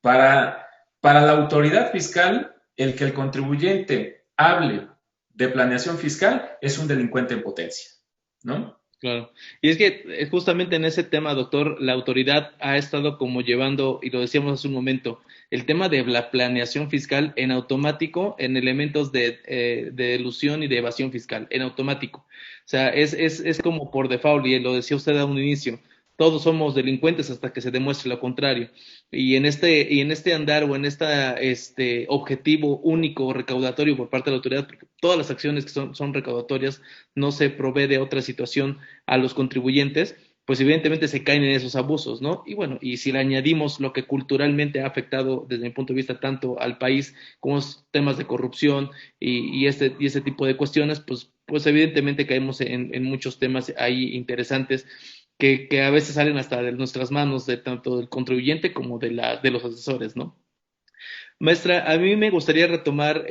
Para la autoridad fiscal, el que el contribuyente hable de planeación fiscal es un delincuente en potencia, ¿no? Claro. Y es que justamente en ese tema, doctor, la autoridad ha estado como llevando, y lo decíamos hace un momento, el tema de la planeación fiscal en automático en elementos de elusión y de evasión fiscal, en automático. O sea, es como por default, y lo decía usted a un inicio, todos somos delincuentes hasta que se demuestre lo contrario. Y en este andar o en este objetivo único recaudatorio por parte de la autoridad, porque todas las acciones que son recaudatorias, no se provee de otra situación a los contribuyentes, pues evidentemente se caen en esos abusos, ¿no? Y bueno, y si le añadimos lo que culturalmente ha afectado desde mi punto de vista tanto al país como los temas de corrupción y ese tipo de cuestiones, pues evidentemente caemos en muchos temas ahí interesantes que a veces salen hasta de nuestras manos, de tanto del contribuyente como de los asesores, ¿no? Maestra, a mí me gustaría retomar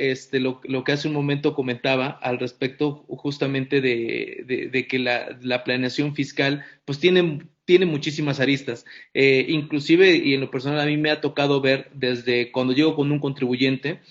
lo que hace un momento comentaba al respecto justamente de que la planeación fiscal pues tiene muchísimas aristas. Inclusive, y en lo personal a mí me ha tocado ver desde cuando llego con un contribuyente,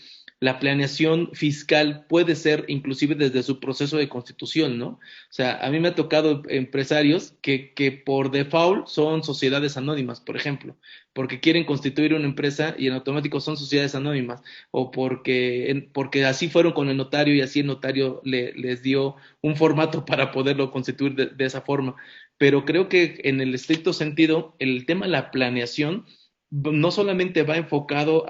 la planeación fiscal puede ser inclusive desde su proceso de constitución, ¿no? O sea, a mí me ha tocado empresarios que por default son sociedades anónimas, por ejemplo, porque quieren constituir una empresa y en automático son sociedades anónimas, o porque así fueron con el notario y así el notario les dio un formato para poderlo constituir de esa forma. Pero creo que en el estricto sentido, el tema de la planeación no solamente va enfocado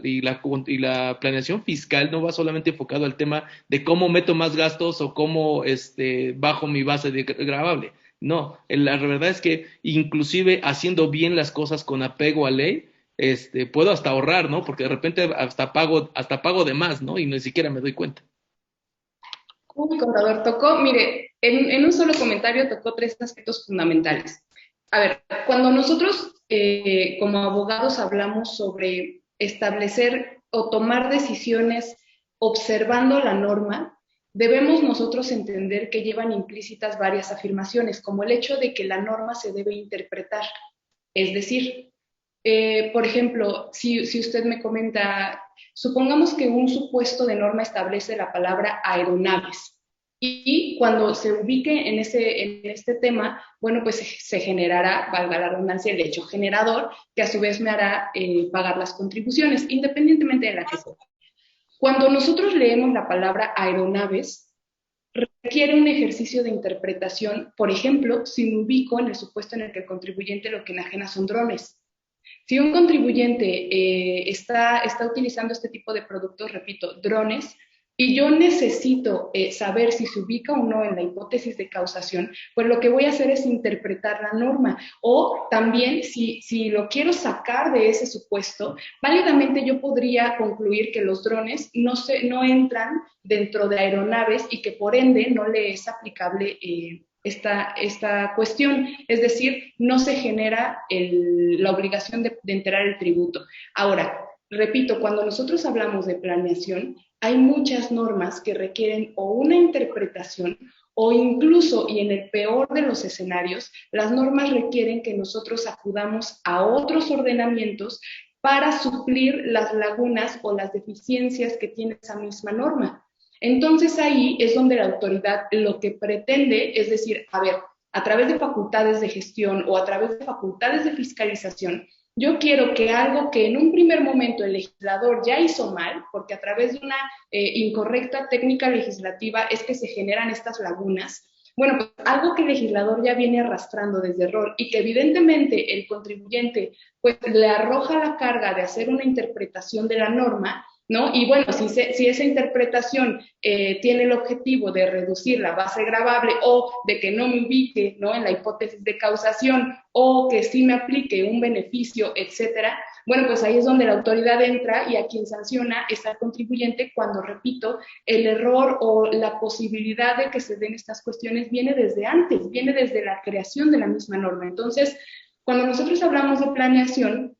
y la planeación fiscal no va solamente enfocado al tema de cómo meto más gastos o cómo bajo mi base de gravable. No, la verdad es que inclusive haciendo bien las cosas con apego a ley, puedo hasta ahorrar, ¿no? Porque de repente hasta pago de más, ¿no? Y ni siquiera me doy cuenta. Uy, contador, tocó, mire, en un solo comentario tocó tres aspectos fundamentales. A ver, cuando nosotros como abogados hablamos sobre establecer o tomar decisiones observando la norma, debemos nosotros entender que llevan implícitas varias afirmaciones, como el hecho de que la norma se debe interpretar. Es decir, por ejemplo, si usted me comenta, supongamos que un supuesto de norma establece la palabra aeronaves, y cuando se ubique en este tema, bueno, pues se generará, valga la redundancia, el hecho generador, que a su vez me hará pagar las contribuciones, independientemente de la que sea. Cuando nosotros leemos la palabra aeronaves, requiere un ejercicio de interpretación. Por ejemplo, si me ubico en el supuesto en el que el contribuyente lo que enajena son drones. Si un contribuyente está utilizando este tipo de productos, repito, drones, y yo necesito saber si se ubica o no en la hipótesis de causación, pues lo que voy a hacer es interpretar la norma. O también, si lo quiero sacar de ese supuesto, válidamente yo podría concluir que los drones no entran dentro de aeronaves y que por ende no le es aplicable esta cuestión, es decir, no se genera la obligación de enterar el tributo. Ahora, repito, cuando nosotros hablamos de planeación, hay muchas normas que requieren o una interpretación o incluso, y en el peor de los escenarios, las normas requieren que nosotros acudamos a otros ordenamientos para suplir las lagunas o las deficiencias que tiene esa misma norma. Entonces ahí es donde la autoridad lo que pretende es decir, a ver, a través de facultades de gestión o a través de facultades de fiscalización, yo quiero que algo que en un primer momento el legislador ya hizo mal, porque a través de una incorrecta técnica legislativa es que se generan estas lagunas, bueno, pues algo que el legislador ya viene arrastrando desde error y que evidentemente el contribuyente pues le arroja la carga de hacer una interpretación de la norma, ¿no? Y bueno, si esa interpretación tiene el objetivo de reducir la base gravable o de que no me ubique, ¿no?, en la hipótesis de causación o que sí me aplique un beneficio, etcétera, bueno, pues ahí es donde la autoridad entra y a quien sanciona es al contribuyente cuando, repito, el error o la posibilidad de que se den estas cuestiones viene desde antes, viene desde la creación de la misma norma. Entonces, cuando nosotros hablamos de planeación,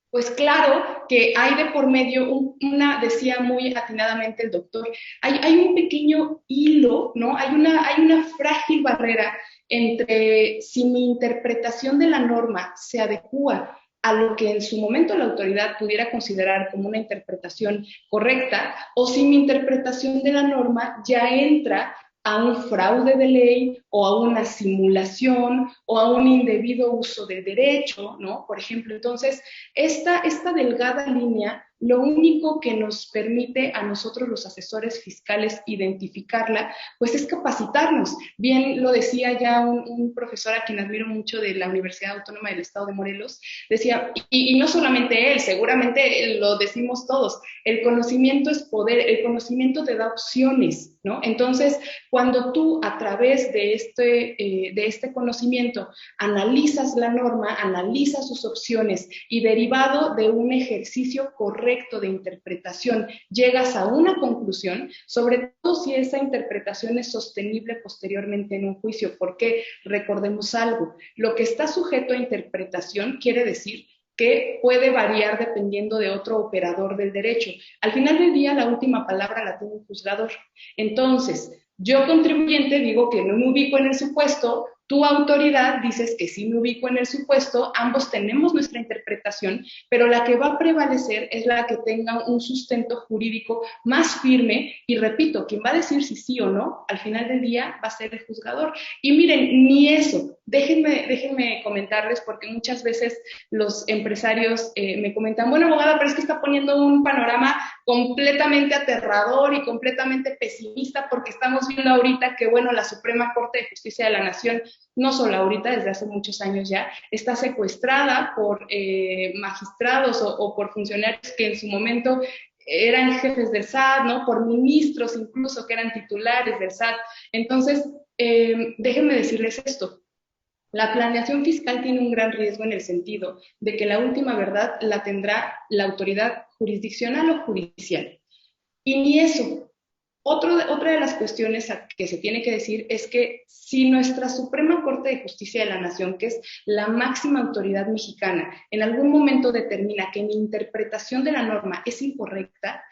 pues claro que hay de por medio decía muy atinadamente el doctor, hay un pequeño hilo, ¿no? Hay una frágil barrera entre si mi interpretación de la norma se adecúa a lo que en su momento la autoridad pudiera considerar como una interpretación correcta, o si mi interpretación de la norma ya entra a un fraude de ley o a una simulación o a un indebido uso del derecho, ¿no? Por ejemplo, entonces, esta delgada línea, lo único que nos permite a nosotros los asesores fiscales identificarla, pues es capacitarnos. Bien lo decía ya un profesor a quien admiro mucho de la Universidad Autónoma del Estado de Morelos, decía, y no solamente él, seguramente lo decimos todos, el conocimiento es poder, el conocimiento te da opciones, ¿no? Entonces, cuando tú a través de este conocimiento analizas la norma, analizas sus opciones y derivado de un ejercicio correcto de interpretación llegas a una conclusión, sobre todo si esa interpretación es sostenible posteriormente en un juicio, porque recordemos algo, lo que está sujeto a interpretación quiere decir que puede variar dependiendo de otro operador del derecho. Al final del día, la última palabra la tiene un juzgador. Entonces, yo contribuyente digo que no me ubico en el supuesto, tu autoridad dices que sí me ubico en el supuesto, ambos tenemos nuestra interpretación, pero la que va a prevalecer es la que tenga un sustento jurídico más firme y repito, quien va a decir si sí o no, al final del día va a ser el juzgador. Y miren, ni eso, déjenme comentarles porque muchas veces los empresarios me comentan, bueno, abogada, pero es que está poniendo un panorama completamente aterrador y completamente pesimista porque estamos viendo ahorita que, bueno, la Suprema Corte de Justicia de la Nación, no solo ahorita, desde hace muchos años ya, está secuestrada por magistrados o por funcionarios que en su momento eran jefes del SAT, ¿no? Por ministros incluso que eran titulares del SAT. Entonces, déjenme decirles esto. La planeación fiscal tiene un gran riesgo en el sentido de que la última verdad la tendrá la autoridad jurisdiccional o judicial. Y ni eso. Otra de las cuestiones que se tiene que decir es que si nuestra Suprema Corte de Justicia de la Nación, que es la máxima autoridad mexicana, en algún momento determina que mi interpretación de la norma es incorrecta,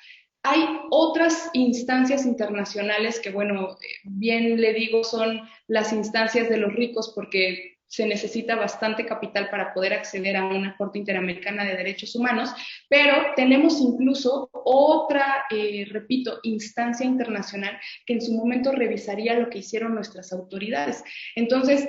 Hay otras instancias internacionales que, bueno, bien le digo, son las instancias de los ricos porque se necesita bastante capital para poder acceder a una Corte Interamericana de Derechos Humanos, pero tenemos incluso otra, repito, instancia internacional que en su momento revisaría lo que hicieron nuestras autoridades. Entonces,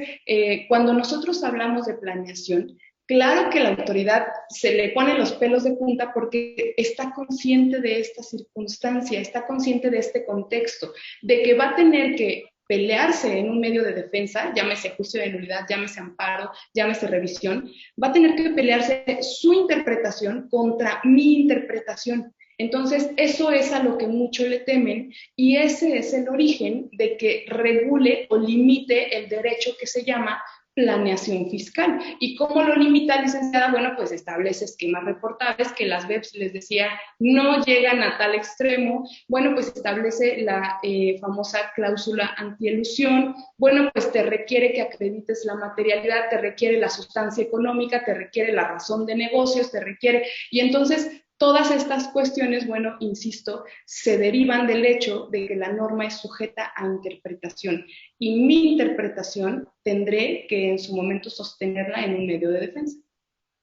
cuando nosotros hablamos de planeación, claro que la autoridad se le pone los pelos de punta porque está consciente de esta circunstancia, está consciente de este contexto, de que va a tener que pelearse en un medio de defensa, llámese juicio de nulidad, llámese amparo, llámese revisión, va a tener que pelearse su interpretación contra mi interpretación. Entonces, eso es a lo que mucho le temen y ese es el origen de que regule o limite el derecho que se llama planeación fiscal. ¿Y cómo lo limita, licenciada? Bueno, pues establece esquemas reportables que las BEPS, les decía, no llegan a tal extremo. Bueno, pues establece la famosa cláusula antielusión. Bueno, pues te requiere que acredites la materialidad, te requiere la sustancia económica, te requiere la razón de negocios, te requiere... Y entonces... todas estas cuestiones, bueno, insisto, se derivan del hecho de que la norma es sujeta a interpretación y mi interpretación tendré que en su momento sostenerla en un medio de defensa.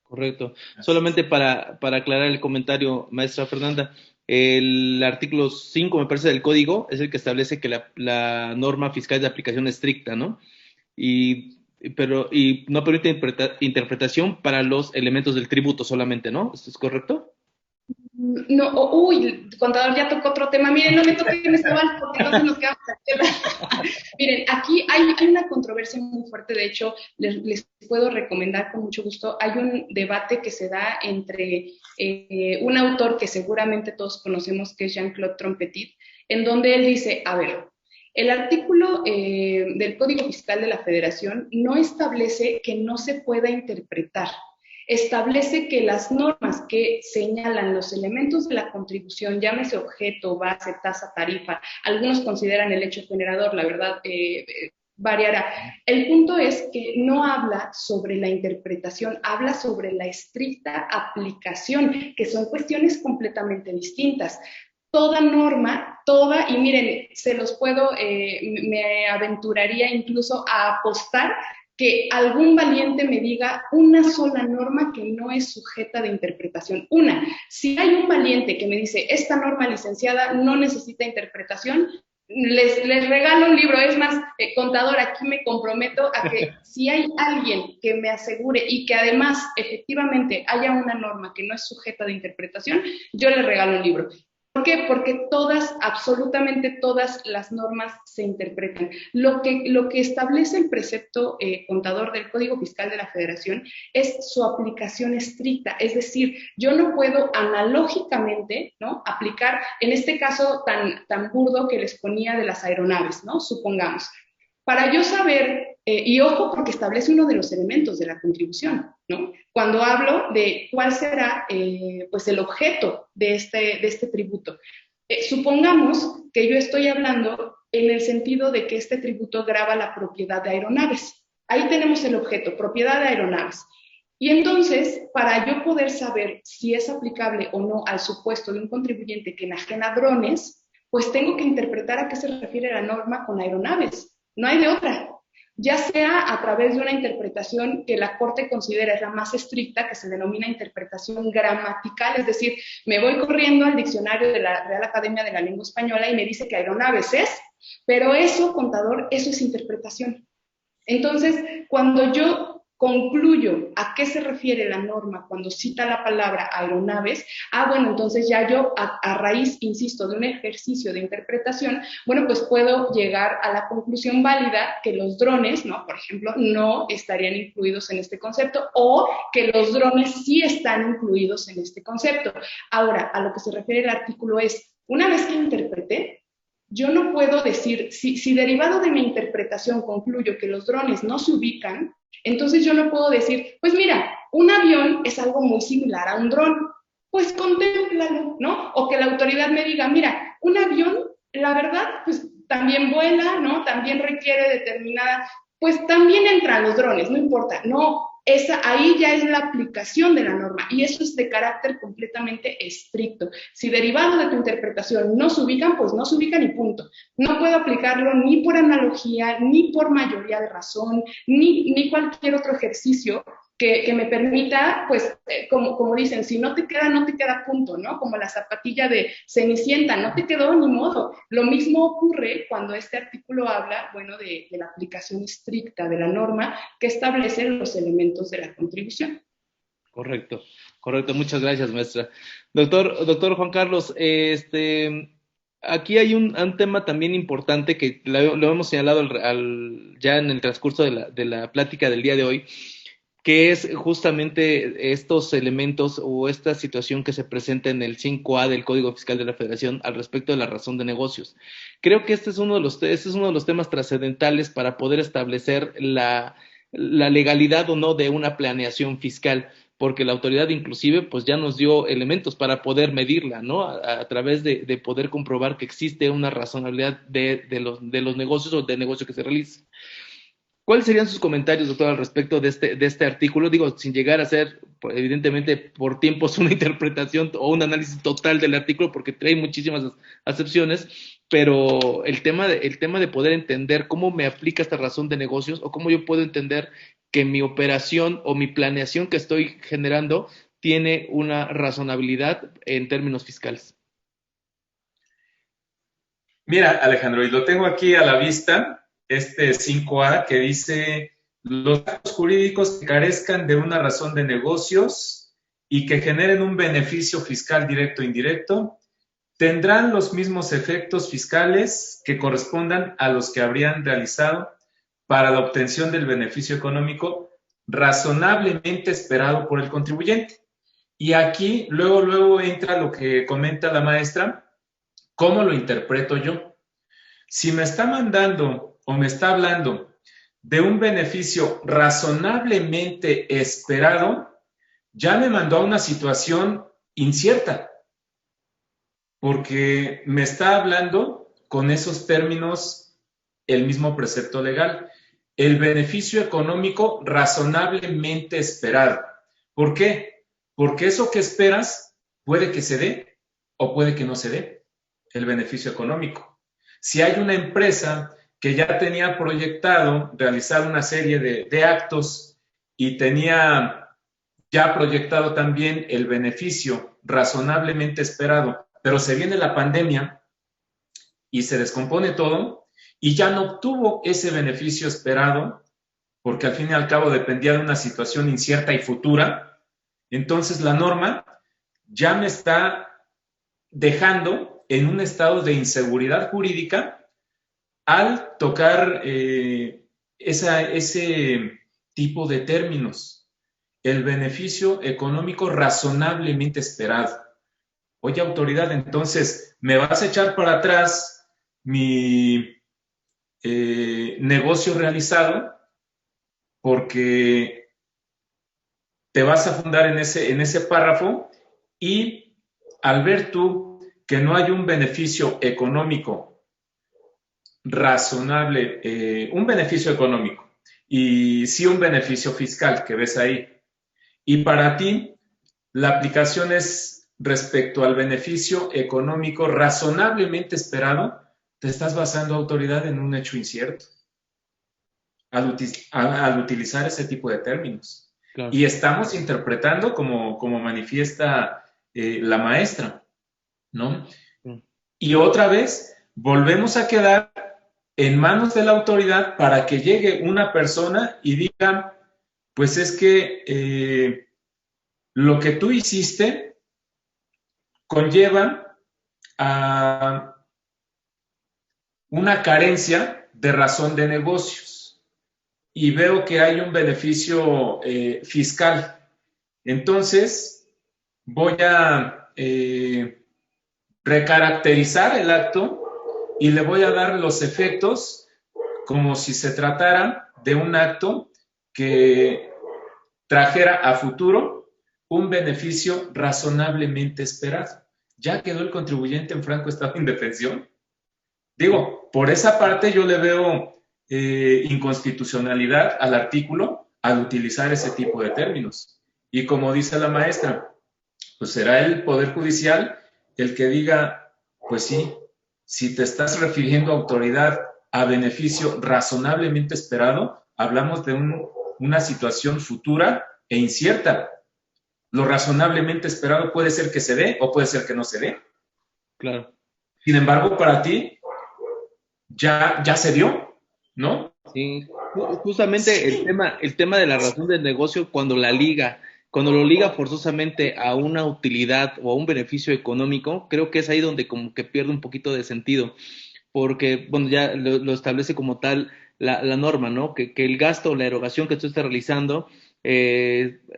Correcto. Solamente para aclarar el comentario, maestra Fernanda, el artículo 5, me parece, del código es el que establece que la norma fiscal es de aplicación estricta, ¿no? Pero no permite interpretación para los elementos del tributo solamente, ¿no? ¿Esto es correcto? No, uy, contador, ya tocó otro tema. Miren, no me toquen este bal porque no se nos queda. Miren, aquí hay una controversia muy fuerte. De hecho, les puedo recomendar con mucho gusto. Hay un debate que se da entre un autor que seguramente todos conocemos, que es Jean-Claude Trompetit, en donde él dice, a ver, el artículo del Código Fiscal de la Federación no establece que no se pueda interpretar. Establece que las normas que señalan los elementos de la contribución, llámese objeto, base, tasa, tarifa, algunos consideran el hecho generador, la verdad variará. El punto es que no habla sobre la interpretación, habla sobre la estricta aplicación, que son cuestiones completamente distintas. Toda norma, y miren, se los puedo, me aventuraría incluso a apostar que algún valiente me diga una sola norma que no es sujeta de interpretación. Si hay un valiente que me dice, esta norma, licenciada, no necesita interpretación, les regalo un libro. Es más, contador, aquí me comprometo a que si hay alguien que me asegure y que además efectivamente haya una norma que no es sujeta de interpretación, yo le regalo un libro. ¿Por qué? Porque absolutamente todas las normas se interpretan. Lo que establece el precepto contador del Código Fiscal de la Federación es su aplicación estricta, es decir, yo no puedo analógicamente, ¿no?, aplicar, en este caso tan burdo que les ponía de las aeronaves, ¿no?, supongamos. Para yo saber, y ojo porque establece uno de los elementos de la contribución, ¿no? Cuando hablo de cuál será pues el objeto de este tributo. Supongamos que yo estoy hablando en el sentido de que este tributo grava la propiedad de aeronaves. Ahí tenemos el objeto, propiedad de aeronaves. Y entonces, para yo poder saber si es aplicable o no al supuesto de un contribuyente que enajena drones, pues tengo que interpretar a qué se refiere la norma con aeronaves. No hay de otra. Ya sea a través de una interpretación que la Corte considera es la más estricta, que se denomina interpretación gramatical, es decir, me voy corriendo al diccionario de la Real Academia de la Lengua Española y me dice que aeronaves es, pero eso, contador, eso es interpretación. Entonces, cuando yo concluyo a qué se refiere la norma cuando cita la palabra aeronaves, bueno, entonces ya yo a raíz, insisto, de un ejercicio de interpretación, bueno, pues puedo llegar a la conclusión válida que los drones, ¿no?, por ejemplo, no estarían incluidos en este concepto, o que los drones sí están incluidos en este concepto. Ahora, a lo que se refiere el artículo es, una vez que interpreté, yo no puedo decir, si derivado de mi interpretación concluyo que los drones no se ubican, entonces yo no puedo decir, pues mira, un avión es algo muy similar a un dron, pues contémplalo, ¿no? O que la autoridad me diga, mira, un avión, la verdad, pues también vuela, ¿no? También requiere determinada, pues también entran los drones, no importa. No, ahí ya es la aplicación de la norma y eso es de carácter completamente estricto. Si derivado de tu interpretación no se ubican, pues no se ubican y punto. No puedo aplicarlo ni por analogía, ni por mayoría de razón, ni cualquier otro ejercicio que me permita, pues, como dicen, si no te queda, punto, ¿no? Como la zapatilla de Cenicienta, no te quedó ni modo. Lo mismo ocurre cuando este artículo habla, bueno, de la aplicación estricta de la norma que establece los elementos de la contribución. Correcto, muchas gracias, maestra. Doctor Juan Carlos, aquí hay un tema también importante que lo hemos señalado ya en el transcurso de la plática del día de hoy, que es justamente estos elementos o esta situación que se presenta en el 5A del Código Fiscal de la Federación al respecto de la razón de negocios. Creo que este es uno de los temas trascendentales para poder establecer la legalidad o no de una planeación fiscal, porque la autoridad inclusive pues ya nos dio elementos para poder medirla, ¿no? A través de poder comprobar que existe una razonabilidad de los negocios o del negocio que se realiza. ¿Cuáles serían sus comentarios, doctor, al respecto de este artículo? Digo, sin llegar a ser, evidentemente, por tiempos una interpretación o un análisis total del artículo, porque trae muchísimas acepciones, pero el tema de poder entender cómo me aplica esta razón de negocios o cómo yo puedo entender que mi operación o mi planeación que estoy generando tiene una razonabilidad en términos fiscales. Mira, Alejandro, y lo tengo aquí a la vista, este 5A que dice: los actos jurídicos que carezcan de una razón de negocios y que generen un beneficio fiscal directo o indirecto tendrán los mismos efectos fiscales que correspondan a los que habrían realizado para la obtención del beneficio económico razonablemente esperado por el contribuyente. Y aquí luego entra lo que comenta la maestra: ¿cómo lo interpreto yo? Si me está mandando o me está hablando de un beneficio razonablemente esperado, ya me mandó a una situación incierta, porque me está hablando con esos términos el mismo precepto legal. El beneficio económico razonablemente esperado. ¿Por qué? Porque eso que esperas puede que se dé o puede que no se dé, el beneficio económico. Si hay una empresa que ya tenía proyectado realizar una serie de actos y tenía ya proyectado también el beneficio razonablemente esperado, pero se viene la pandemia y se descompone todo y ya no obtuvo ese beneficio esperado, porque al fin y al cabo dependía de una situación incierta y futura, entonces la norma ya me está dejando en un estado de inseguridad jurídica al tocar ese tipo de términos, el beneficio económico razonablemente esperado. Oye, autoridad, entonces, ¿me vas a echar para atrás mi negocio realizado porque te vas a fundar en ese párrafo y al ver tú que no hay un beneficio económico razonable, un beneficio económico y sí un beneficio fiscal que ves ahí, y para ti la aplicación es respecto al beneficio económico razonablemente esperado, te estás basando, autoridad, en un hecho incierto al utilizar ese tipo de términos. Claro. Y estamos interpretando como manifiesta la maestra, ¿no? Y otra vez volvemos a quedar en manos de la autoridad para que llegue una persona y diga, pues es que lo que tú hiciste conlleva a una carencia de razón de negocios y veo que hay un beneficio fiscal. Entonces voy a recaracterizar el acto y le voy a dar los efectos como si se tratara de un acto que trajera a futuro un beneficio razonablemente esperado. ¿Ya quedó el contribuyente en franco estado de indefensión? Digo, por esa parte yo le veo inconstitucionalidad al artículo, al utilizar ese tipo de términos. Y como dice la maestra, pues será el Poder Judicial el que diga, pues sí, si te estás refiriendo a autoridad a beneficio razonablemente esperado, hablamos de una situación futura e incierta. Lo razonablemente esperado puede ser que se dé o puede ser que no se dé. Claro. Sin embargo, para ti ya se dio, ¿no? Sí, justamente el tema de la razón del negocio cuando lo liga forzosamente a una utilidad o a un beneficio económico, creo que es ahí donde como que pierde un poquito de sentido, porque, bueno, ya lo establece como tal la norma, ¿no? Que el gasto o la erogación que tú estés realizando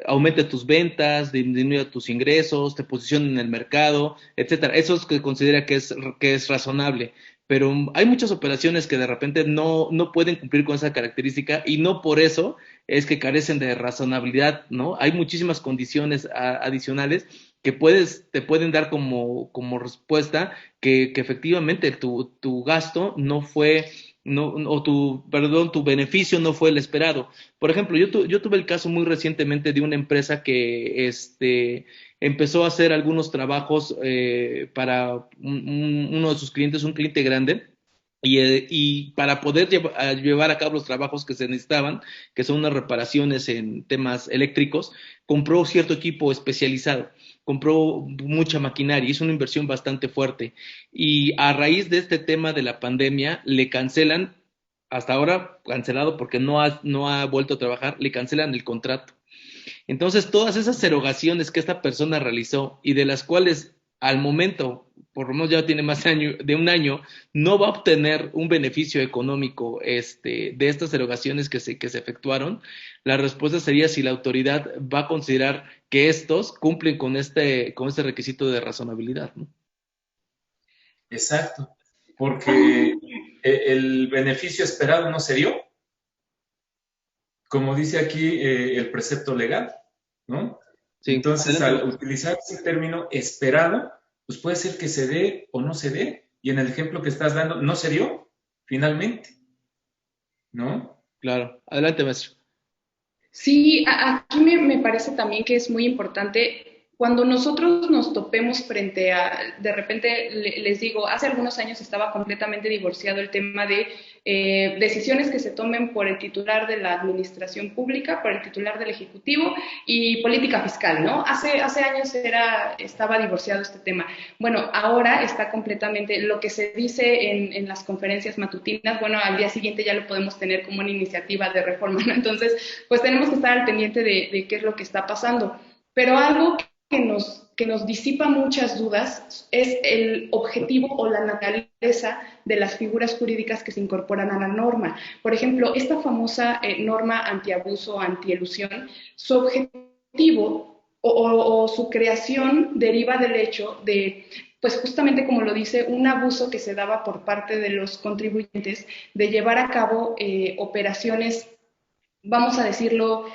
aumente tus ventas, disminuya tus ingresos, te posicione en el mercado, etcétera. Eso es que considera que es razonable. Pero hay muchas operaciones que de repente no pueden cumplir con esa característica y no por eso es que carecen de razonabilidad, ¿no? Hay muchísimas condiciones adicionales que te pueden dar como respuesta que efectivamente tu gasto no fue, no, o tu beneficio no fue el esperado. Por ejemplo, yo tuve el caso muy recientemente de una empresa que empezó a hacer algunos trabajos para uno de sus clientes, un cliente grande, y para poder llevar a cabo los trabajos que se necesitaban, que son unas reparaciones en temas eléctricos, compró cierto equipo especializado, compró mucha maquinaria, hizo una inversión bastante fuerte. Y a raíz de este tema de la pandemia, le cancelan, hasta ahora cancelado porque no ha vuelto a trabajar, le cancelan el contrato. Entonces, todas esas erogaciones que esta persona realizó y de las cuales al momento, por lo menos ya tiene de un año, no va a obtener un beneficio económico de estas erogaciones que se efectuaron, la respuesta sería si la autoridad va a considerar que estos cumplen con este requisito de razonabilidad, ¿no? Exacto, porque el beneficio esperado no se dio, como dice aquí el precepto legal, ¿no? Sí, Entonces, adelante. al utilizar ese término esperado, pues puede ser que se dé o no se dé, y en el ejemplo que estás dando, no se dio, finalmente, ¿no? Claro, adelante, maestro. Sí, aquí me parece también que es muy importante cuando nosotros nos topemos frente a, de repente les digo, hace algunos años estaba completamente divorciado el tema de decisiones que se tomen por el titular de la administración pública, por el titular del Ejecutivo y política fiscal, ¿no? Hace años estaba divorciado este tema. Bueno, ahora está completamente, lo que se dice en las conferencias matutinas, bueno, al día siguiente ya lo podemos tener como una iniciativa de reforma, ¿no? Entonces, pues tenemos que estar al pendiente de qué es lo que está pasando. Pero algo que nos disipa muchas dudas es el objetivo o la naturaleza de las figuras jurídicas que se incorporan a la norma. Por ejemplo, esta famosa norma antiabuso, antielusión, su objetivo o su creación deriva del hecho de, pues justamente como lo dice, un abuso que se daba por parte de los contribuyentes de llevar a cabo operaciones, vamos a decirlo,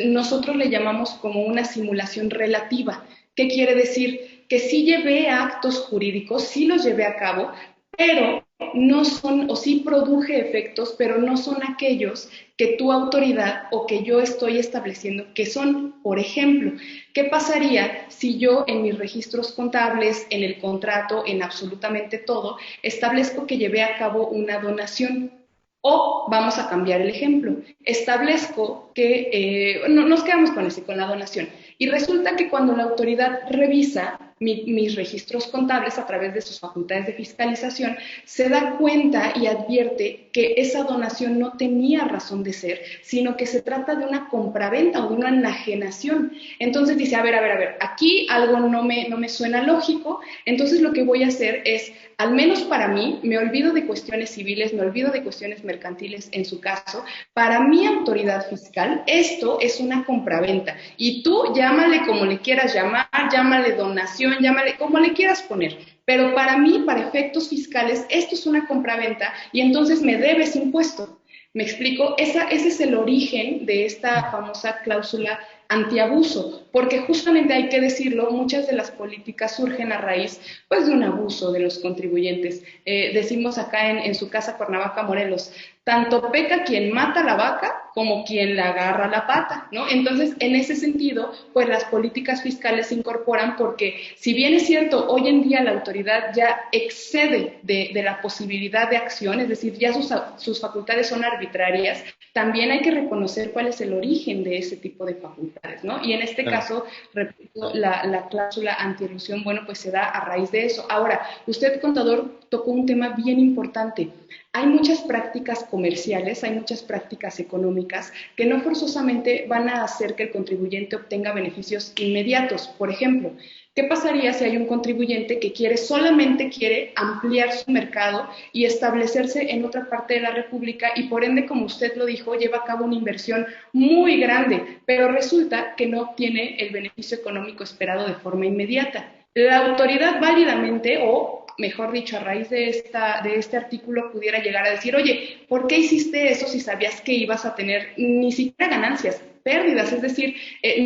nosotros le llamamos como una simulación relativa. ¿Qué quiere decir? Que sí llevé actos jurídicos, sí los llevé a cabo, pero no son, o sí produje efectos, pero no son aquellos que tu autoridad o que yo estoy estableciendo que son. Por ejemplo, ¿qué pasaría si yo en mis registros contables, en el contrato, en absolutamente todo, establezco que llevé a cabo una donación? O vamos a cambiar el ejemplo. Establezco que nos quedamos con la donación. Y resulta que cuando la autoridad revisa mis registros contables a través de sus facultades de fiscalización, se da cuenta y advierte que esa donación no tenía razón de ser, sino que se trata de una compraventa o de una enajenación. Entonces dice, a ver, aquí algo no me suena lógico, entonces lo que voy a hacer es, al menos para mí, me olvido de cuestiones civiles, me olvido de cuestiones mercantiles en su caso, para mi autoridad fiscal, esto es una compraventa y tú llámale como le quieras llamar, llámale donación, llámale como le quieras poner, pero para mí, para efectos fiscales, esto es una compraventa y entonces me debes impuesto. ¿Me explico? Ese es el origen de esta famosa cláusula antiabuso, porque justamente hay que decirlo, muchas de las políticas surgen a raíz pues, de un abuso de los contribuyentes. Decimos acá en su casa Cuernavaca, Morelos, tanto peca quien mata la vaca como quien le agarra la pata, ¿no? Entonces, en ese sentido, pues las políticas fiscales se incorporan porque, si bien es cierto, hoy en día la autoridad ya excede de la posibilidad de acción, es decir, ya sus facultades son arbitrarias, también hay que reconocer cuál es el origen de ese tipo de facultades, ¿no? Y en este caso, repito, la cláusula antielusión, bueno, pues se da a raíz de eso. Ahora, usted, contador, tocó un tema bien importante. Hay muchas prácticas comerciales, hay muchas prácticas económicas que no forzosamente van a hacer que el contribuyente obtenga beneficios inmediatos. Por ejemplo, ¿qué pasaría si hay un contribuyente que solamente quiere ampliar su mercado y establecerse en otra parte de la República y por ende, como usted lo dijo, lleva a cabo una inversión muy grande, pero resulta que no obtiene el beneficio económico esperado de forma inmediata? La autoridad válidamente, o mejor dicho, a raíz de este artículo, pudiera llegar a decir, oye, ¿por qué hiciste eso si sabías que ibas a tener ni siquiera ganancias, pérdidas? Es decir,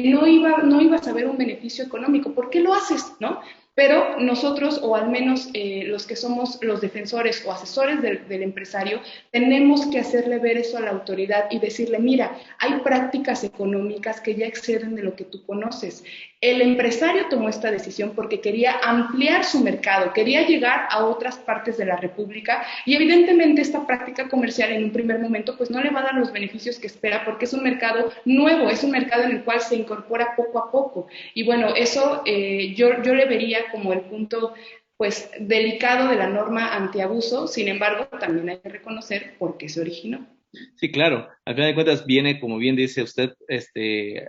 no ibas a ver un beneficio económico. ¿Por qué lo haces, no? Pero nosotros, o al menos los que somos los defensores o asesores del empresario, tenemos que hacerle ver eso a la autoridad y decirle, mira, hay prácticas económicas que ya exceden de lo que tú conoces. El empresario tomó esta decisión porque quería ampliar su mercado, quería llegar a otras partes de la República y evidentemente esta práctica comercial en un primer momento pues no le va a dar los beneficios que espera porque es un mercado nuevo, es un mercado en el cual se incorpora poco a poco. Y bueno, eso yo le vería como el punto pues delicado de la norma antiabuso. Sin embargo, también hay que reconocer por qué se originó. Sí, claro. Al final de cuentas viene, como bien dice usted,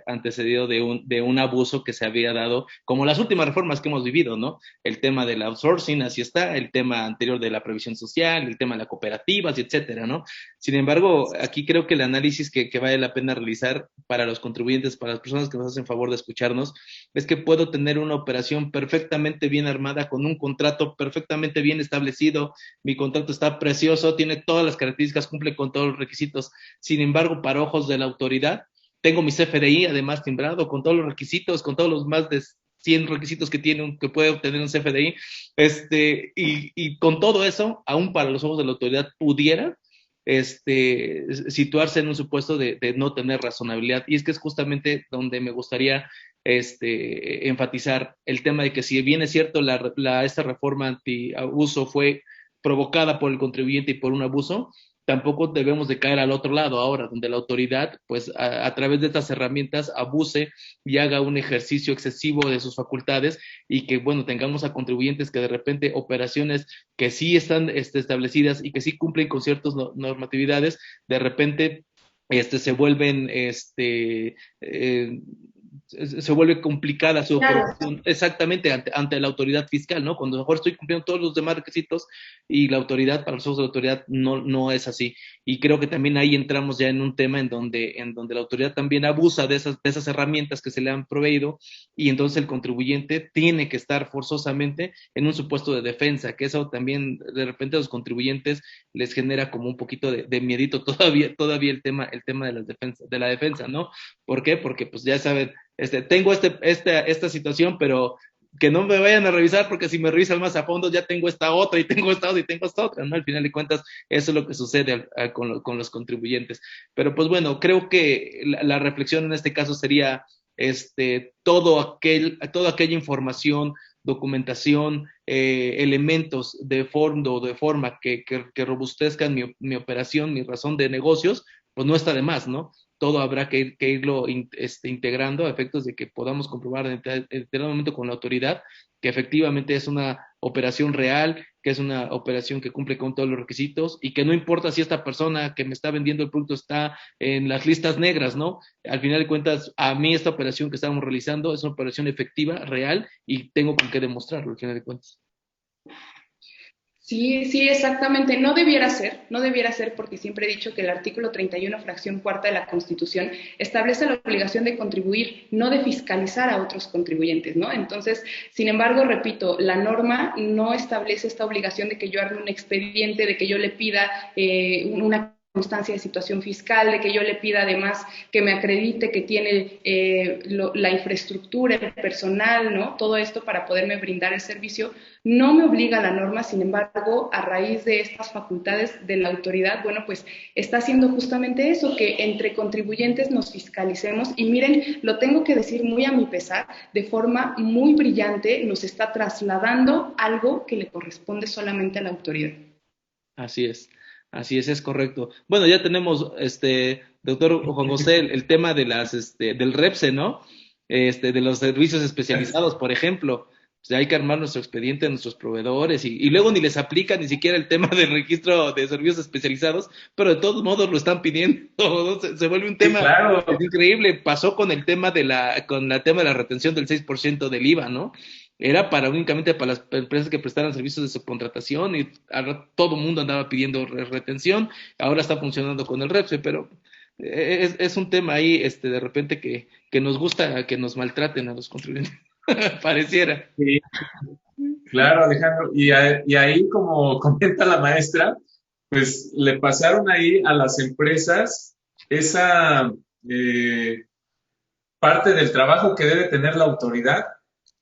antecedido de un abuso que se había dado, como las últimas reformas que hemos vivido, ¿no? El tema del outsourcing, así está, el tema anterior de la previsión social, el tema de las cooperativas, etcétera, ¿no? Sin embargo, aquí creo que el análisis que vale la pena realizar para los contribuyentes, para las personas que nos hacen favor de escucharnos, es que puedo tener una operación perfectamente bien armada, con un contrato perfectamente bien establecido, mi contrato está precioso, tiene todas las características, cumple con todos los requisitos. Sin embargo, para ojos de la autoridad, tengo mi CFDI además timbrado con todos los requisitos, con todos los más de 100 requisitos que puede obtener un CFDI, y con todo eso, aún para los ojos de la autoridad, pudiera situarse en un supuesto de no tener razonabilidad. Y es que es justamente donde me gustaría enfatizar el tema de que, si bien es cierto, esta reforma antiabuso fue provocada por el contribuyente y por un abuso, tampoco debemos de caer al otro lado ahora, donde la autoridad, pues a través de estas herramientas, abuse y haga un ejercicio excesivo de sus facultades, y que, bueno, tengamos a contribuyentes que de repente operaciones que sí están establecidas y que sí cumplen con ciertas normatividades, de repente se vuelven se vuelve complicada su operación, exactamente, ante la autoridad fiscal, ¿no? Cuando a lo mejor estoy cumpliendo todos los demás requisitos y la autoridad, para los ojos de la autoridad, no es así. Y creo que también ahí entramos ya en un tema en donde la autoridad también abusa de esas herramientas que se le han proveído, y entonces el contribuyente tiene que estar forzosamente en un supuesto de defensa, que eso también de repente a los contribuyentes les genera como un poquito de miedito todavía el tema de la defensa, ¿no? ¿Por qué? Porque pues ya saben, tengo esta situación, pero que no me vayan a revisar, porque si me revisan más a fondo ya tengo esta otra y tengo esta otra y tengo esta otra, ¿no? Al final de cuentas, eso es lo que sucede con los contribuyentes. Pero pues bueno, creo que la reflexión en este caso sería toda aquella información, documentación, elementos de fondo, de forma que robustezcan mi operación, mi razón de negocios, pues no está de más, ¿no? Todo habrá que irlo integrando a efectos de que podamos comprobar en determinado momento con la autoridad que efectivamente es una operación real, que es una operación que cumple con todos los requisitos, y que no importa si esta persona que me está vendiendo el producto está en las listas negras, ¿no? Al final de cuentas, a mí esta operación que estamos realizando es una operación efectiva, real, y tengo con qué demostrarlo al final de cuentas. Sí, sí, exactamente. No debiera ser porque siempre he dicho que el artículo 31, fracción cuarta de la Constitución, establece la obligación de contribuir, no de fiscalizar a otros contribuyentes, ¿no? Entonces, sin embargo, repito, la norma no establece esta obligación de que yo arme un expediente, de que yo le pida una constancia de situación fiscal, de que yo le pida además que me acredite que tiene la infraestructura, el personal, ¿no? Todo esto para poderme brindar el servicio, no me obliga la norma. Sin embargo, a raíz de estas facultades de la autoridad, bueno, pues está haciendo justamente eso, que entre contribuyentes nos fiscalicemos. Y miren, lo tengo que decir muy a mi pesar, de forma muy brillante, nos está trasladando algo que le corresponde solamente a la autoridad. Así es correcto. Bueno, ya tenemos, doctor Juan José, el tema de del REPSE, ¿no? De los servicios especializados, por ejemplo. O sea, hay que armar nuestro expediente a nuestros proveedores y luego ni les aplica ni siquiera el tema del registro de servicios especializados, pero de todos modos lo están pidiendo, ¿no? Se vuelve un tema, sí, claro, increíble. Pasó con el tema de la retención del 6% del IVA, ¿no? Era únicamente para las empresas que prestaran servicios de subcontratación y ahora todo el mundo andaba pidiendo retención. Ahora está funcionando con el REPSE, pero es un tema ahí, de repente que nos gusta que nos maltraten a los contribuyentes. Pareciera. Sí, claro, Alejandro. Y ahí, como comenta la maestra, pues le pasaron ahí a las empresas esa parte del trabajo que debe tener la autoridad,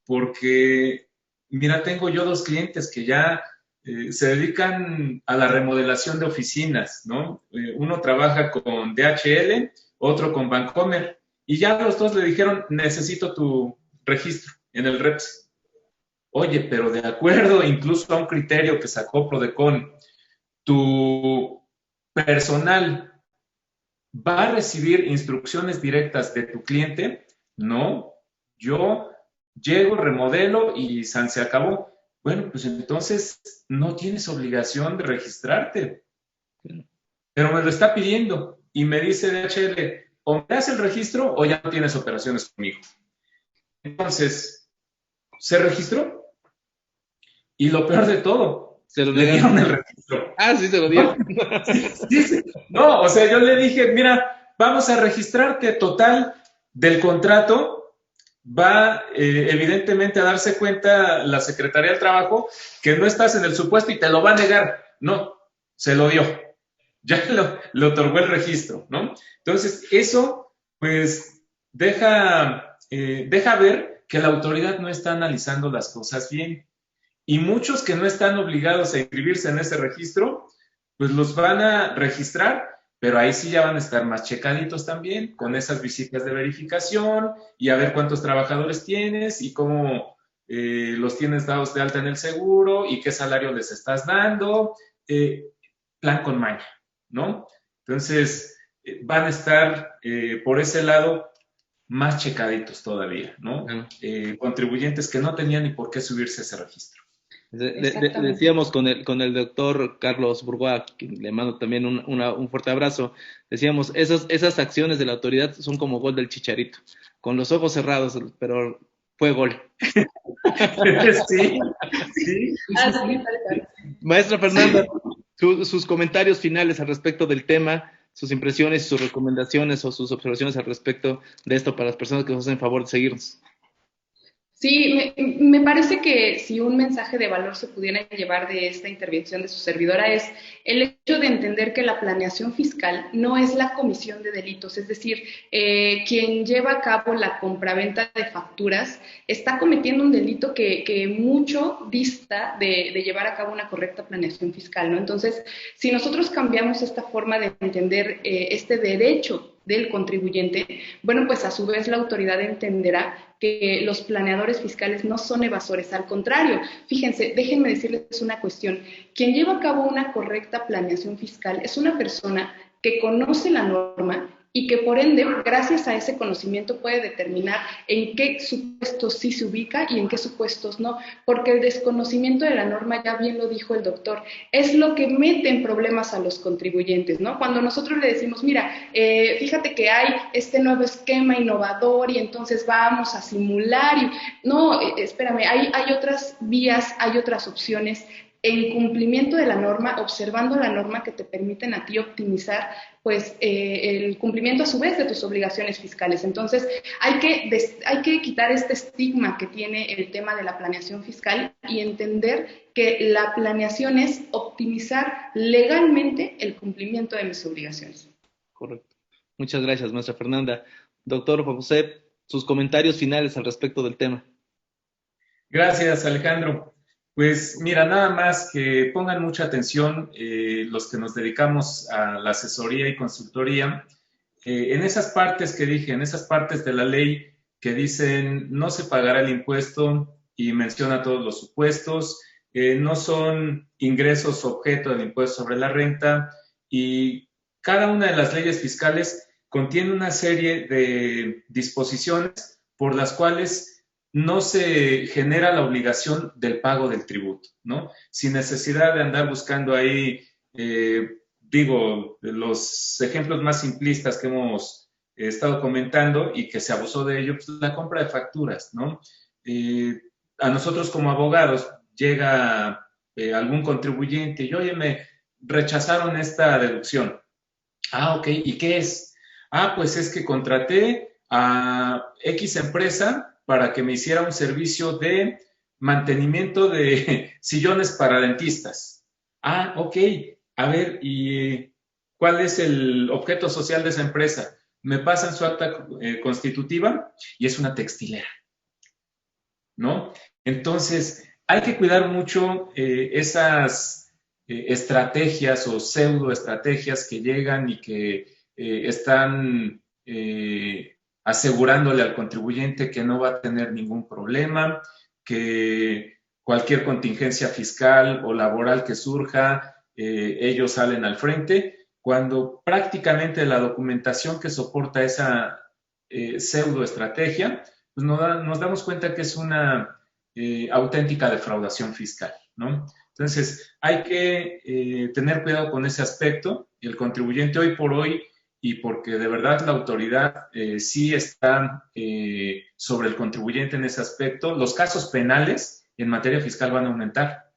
porque, mira, tengo yo 2 clientes que ya se dedican a la remodelación de oficinas, ¿no? Uno trabaja con DHL, otro con Bancomer, y ya los 2 le dijeron, necesito tu registro en el REPS. Oye, pero de acuerdo incluso a un criterio que sacó Prodecon, tu personal va a recibir instrucciones directas de tu cliente. No, yo llego, remodelo y se acabó. Bueno, pues entonces no tienes obligación de registrarte, pero me lo está pidiendo y me dice DHL, o me das el registro o ya no tienes operaciones conmigo. Entonces, se registró y lo peor de todo, Se lo le dieron el registro. Ah, sí, se lo dieron. Sí. No, o sea, yo le dije, mira, vamos a registrarte, total del contrato, va evidentemente a darse cuenta la Secretaría del Trabajo que no estás en el supuesto y te lo va a negar. No, se lo dio. Ya le otorgó el registro, ¿no? Entonces, eso, pues, deja ver que la autoridad no está analizando las cosas bien. Y muchos que no están obligados a inscribirse en ese registro, pues los van a registrar, pero ahí sí ya van a estar más checaditos también, con esas visitas de verificación y a ver cuántos trabajadores tienes y cómo los tienes dados de alta en el seguro y qué salario les estás dando, plan con maña, ¿no? Entonces, van a estar por ese lado más checaditos todavía, ¿no? Contribuyentes que no tenían ni por qué subirse a ese registro. Decíamos con el doctor Carlos Burgoa, que le mando también un fuerte abrazo, decíamos, esas acciones de la autoridad son como gol del Chicharito, con los ojos cerrados, pero fue gol. Sí. Maestra Fernanda, sus comentarios finales al respecto del tema, sus impresiones, sus recomendaciones o sus observaciones al respecto de esto para las personas que nos hacen favor de seguirnos. Sí, me parece que si un mensaje de valor se pudiera llevar de esta intervención de su servidora es el hecho de entender que la planeación fiscal no es la comisión de delitos, es decir, quien lleva a cabo la compraventa de facturas está cometiendo un delito que mucho dista de llevar a cabo una correcta planeación fiscal, ¿no? Entonces, si nosotros cambiamos esta forma de entender este derecho del contribuyente, bueno, pues a su vez la autoridad entenderá que los planeadores fiscales no son evasores, al contrario. Fíjense, déjenme decirles una cuestión. Quien lleva a cabo una correcta planeación fiscal es una persona que conoce la norma y que por ende, gracias a ese conocimiento, puede determinar en qué supuestos sí se ubica y en qué supuestos no, porque el desconocimiento de la norma, ya bien lo dijo el doctor, es lo que mete en problemas a los contribuyentes, ¿no? Cuando nosotros le decimos, mira, fíjate que hay este nuevo esquema innovador y entonces vamos a simular, no, espérame, hay otras vías, hay otras opciones. en cumplimiento de la norma, observando la norma que te permiten a ti optimizar pues el cumplimiento a su vez de tus obligaciones fiscales. Entonces, hay que quitar este estigma que tiene el tema de la planeación fiscal y entender que la planeación es optimizar legalmente el cumplimiento de mis obligaciones. Correcto. Muchas gracias, maestra Fernanda. Doctor Juan José, sus comentarios finales al respecto del tema. Gracias, Alejandro. Pues mira, nada más que pongan mucha atención los que nos dedicamos a la asesoría y consultoría, en esas partes que dije, en esas partes de la ley que dicen no se pagará el impuesto y menciona todos los supuestos, no son ingresos objeto del impuesto sobre la renta, y cada una de las leyes fiscales contiene una serie de disposiciones por las cuales no se genera la obligación del pago del tributo, ¿no? Sin necesidad de andar buscando ahí, los ejemplos más simplistas que hemos estado comentando y que se abusó de ello, pues la compra de facturas, ¿no? A nosotros como abogados llega algún contribuyente y, oye, me rechazaron esta deducción. Ah, ok, ¿y qué es? Ah, pues es que contraté a X empresa para que me hiciera un servicio de mantenimiento de sillones para dentistas. Ah, ok. A ver, ¿y cuál es el objeto social de esa empresa? Me pasan su acta constitutiva y es una textilera, ¿no? Entonces, hay que cuidar mucho esas estrategias o pseudoestrategias que llegan y que están asegurándole al contribuyente que no va a tener ningún problema, que cualquier contingencia fiscal o laboral que surja, ellos salen al frente, cuando prácticamente la documentación que soporta esa pseudoestrategia, pues nos damos cuenta que es una auténtica defraudación fiscal, ¿no? Entonces, hay que tener cuidado con ese aspecto. El contribuyente hoy por hoy, y porque de verdad la autoridad sí está sobre el contribuyente en ese aspecto, los casos penales en materia fiscal van a aumentar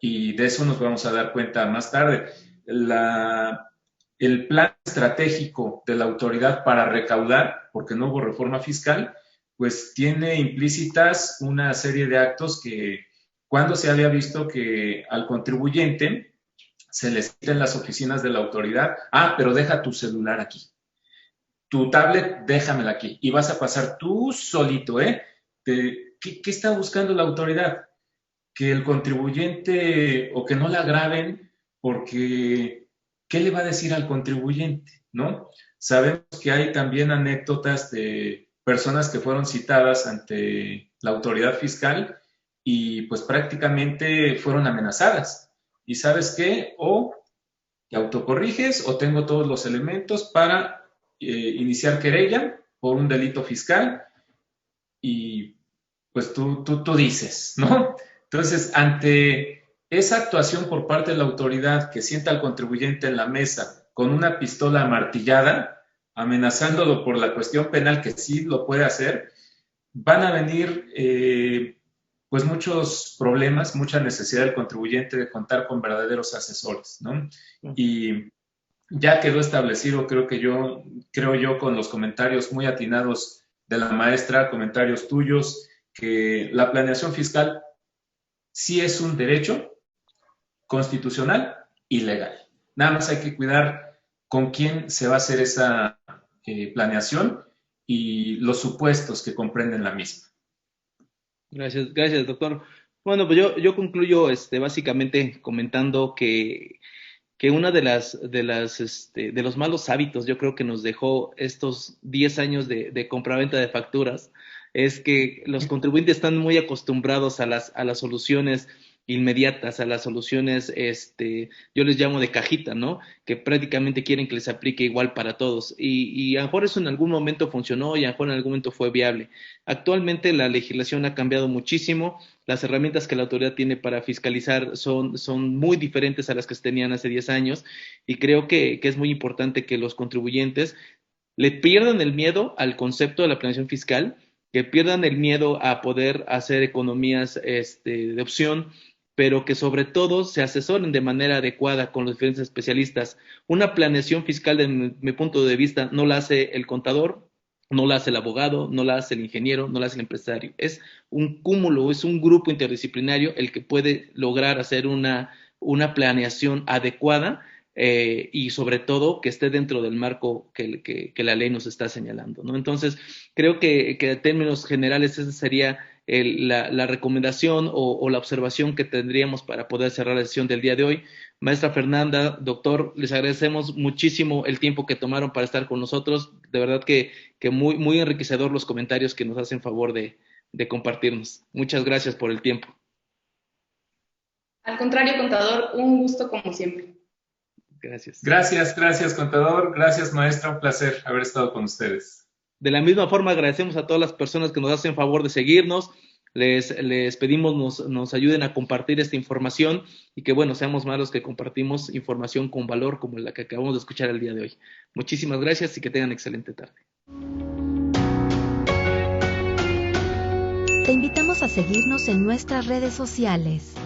y de eso nos vamos a dar cuenta más tarde. El plan estratégico de la autoridad para recaudar, porque no hubo reforma fiscal, pues tiene implícitas una serie de actos que cuando se había visto que al contribuyente se les cita en las oficinas de la autoridad, pero deja tu celular aquí, tu tablet déjamela aquí y vas a pasar tú solito, ¿eh? ¿Qué está buscando la autoridad? Que el contribuyente o que no la graben porque ¿qué le va a decir al contribuyente, no? Sabemos que hay también anécdotas de personas que fueron citadas ante la autoridad fiscal y pues prácticamente fueron amenazadas. ¿Y sabes qué? O te autocorriges o tengo todos los elementos para iniciar querella por un delito fiscal y pues tú dices, ¿no? Entonces, ante esa actuación por parte de la autoridad que sienta al contribuyente en la mesa con una pistola amartillada, amenazándolo por la cuestión penal que sí lo puede hacer, van a venir pues muchos problemas, mucha necesidad del contribuyente de contar con verdaderos asesores, ¿no? Y ya quedó establecido, creo yo, con los comentarios muy atinados de la maestra, comentarios tuyos, que la planeación fiscal sí es un derecho constitucional y legal. Nada más hay que cuidar con quién se va a hacer esa planeación y los supuestos que comprenden la misma. Gracias, doctor. Bueno, pues yo concluyo básicamente comentando que una de los malos hábitos, yo creo que nos dejó estos 10 años de compraventa de facturas, es que los contribuyentes están muy acostumbrados a las soluciones inmediatas, a las soluciones, yo les llamo de cajita, ¿no? Que prácticamente quieren que les aplique igual para todos. Y a lo mejor eso en algún momento funcionó y a lo mejor en algún momento fue viable. Actualmente la legislación ha cambiado muchísimo. Las herramientas que la autoridad tiene para fiscalizar son muy diferentes a las que se tenían hace 10 años y creo que es muy importante que los contribuyentes le pierdan el miedo al concepto de la planeación fiscal, que pierdan el miedo a poder hacer economías de opción, pero que sobre todo se asesoren de manera adecuada con los diferentes especialistas. Una planeación fiscal, de mi punto de vista, no la hace el contador, no la hace el abogado, no la hace el ingeniero, no la hace el empresario. Es un cúmulo, es un grupo interdisciplinario el que puede lograr hacer una planeación adecuada y sobre todo que esté dentro del marco que la ley nos está señalando, ¿no? Entonces, creo que en términos generales esa sería la recomendación o la observación que tendríamos para poder cerrar la sesión del día de hoy. Maestra Fernanda, doctor, les agradecemos muchísimo el tiempo que tomaron para estar con nosotros. De verdad que muy, muy enriquecedor los comentarios que nos hacen favor de compartirnos. Muchas gracias por el tiempo. Al contrario, contador, un gusto como siempre. Gracias. Gracias, contador. Gracias, maestra. Un placer haber estado con ustedes. De la misma forma, agradecemos a todas las personas que nos hacen favor de seguirnos. Les pedimos nos ayuden a compartir esta información y que, bueno, seamos más los que compartimos información con valor como la que acabamos de escuchar el día de hoy. Muchísimas gracias y que tengan excelente tarde. Te invitamos a seguirnos en nuestras redes sociales.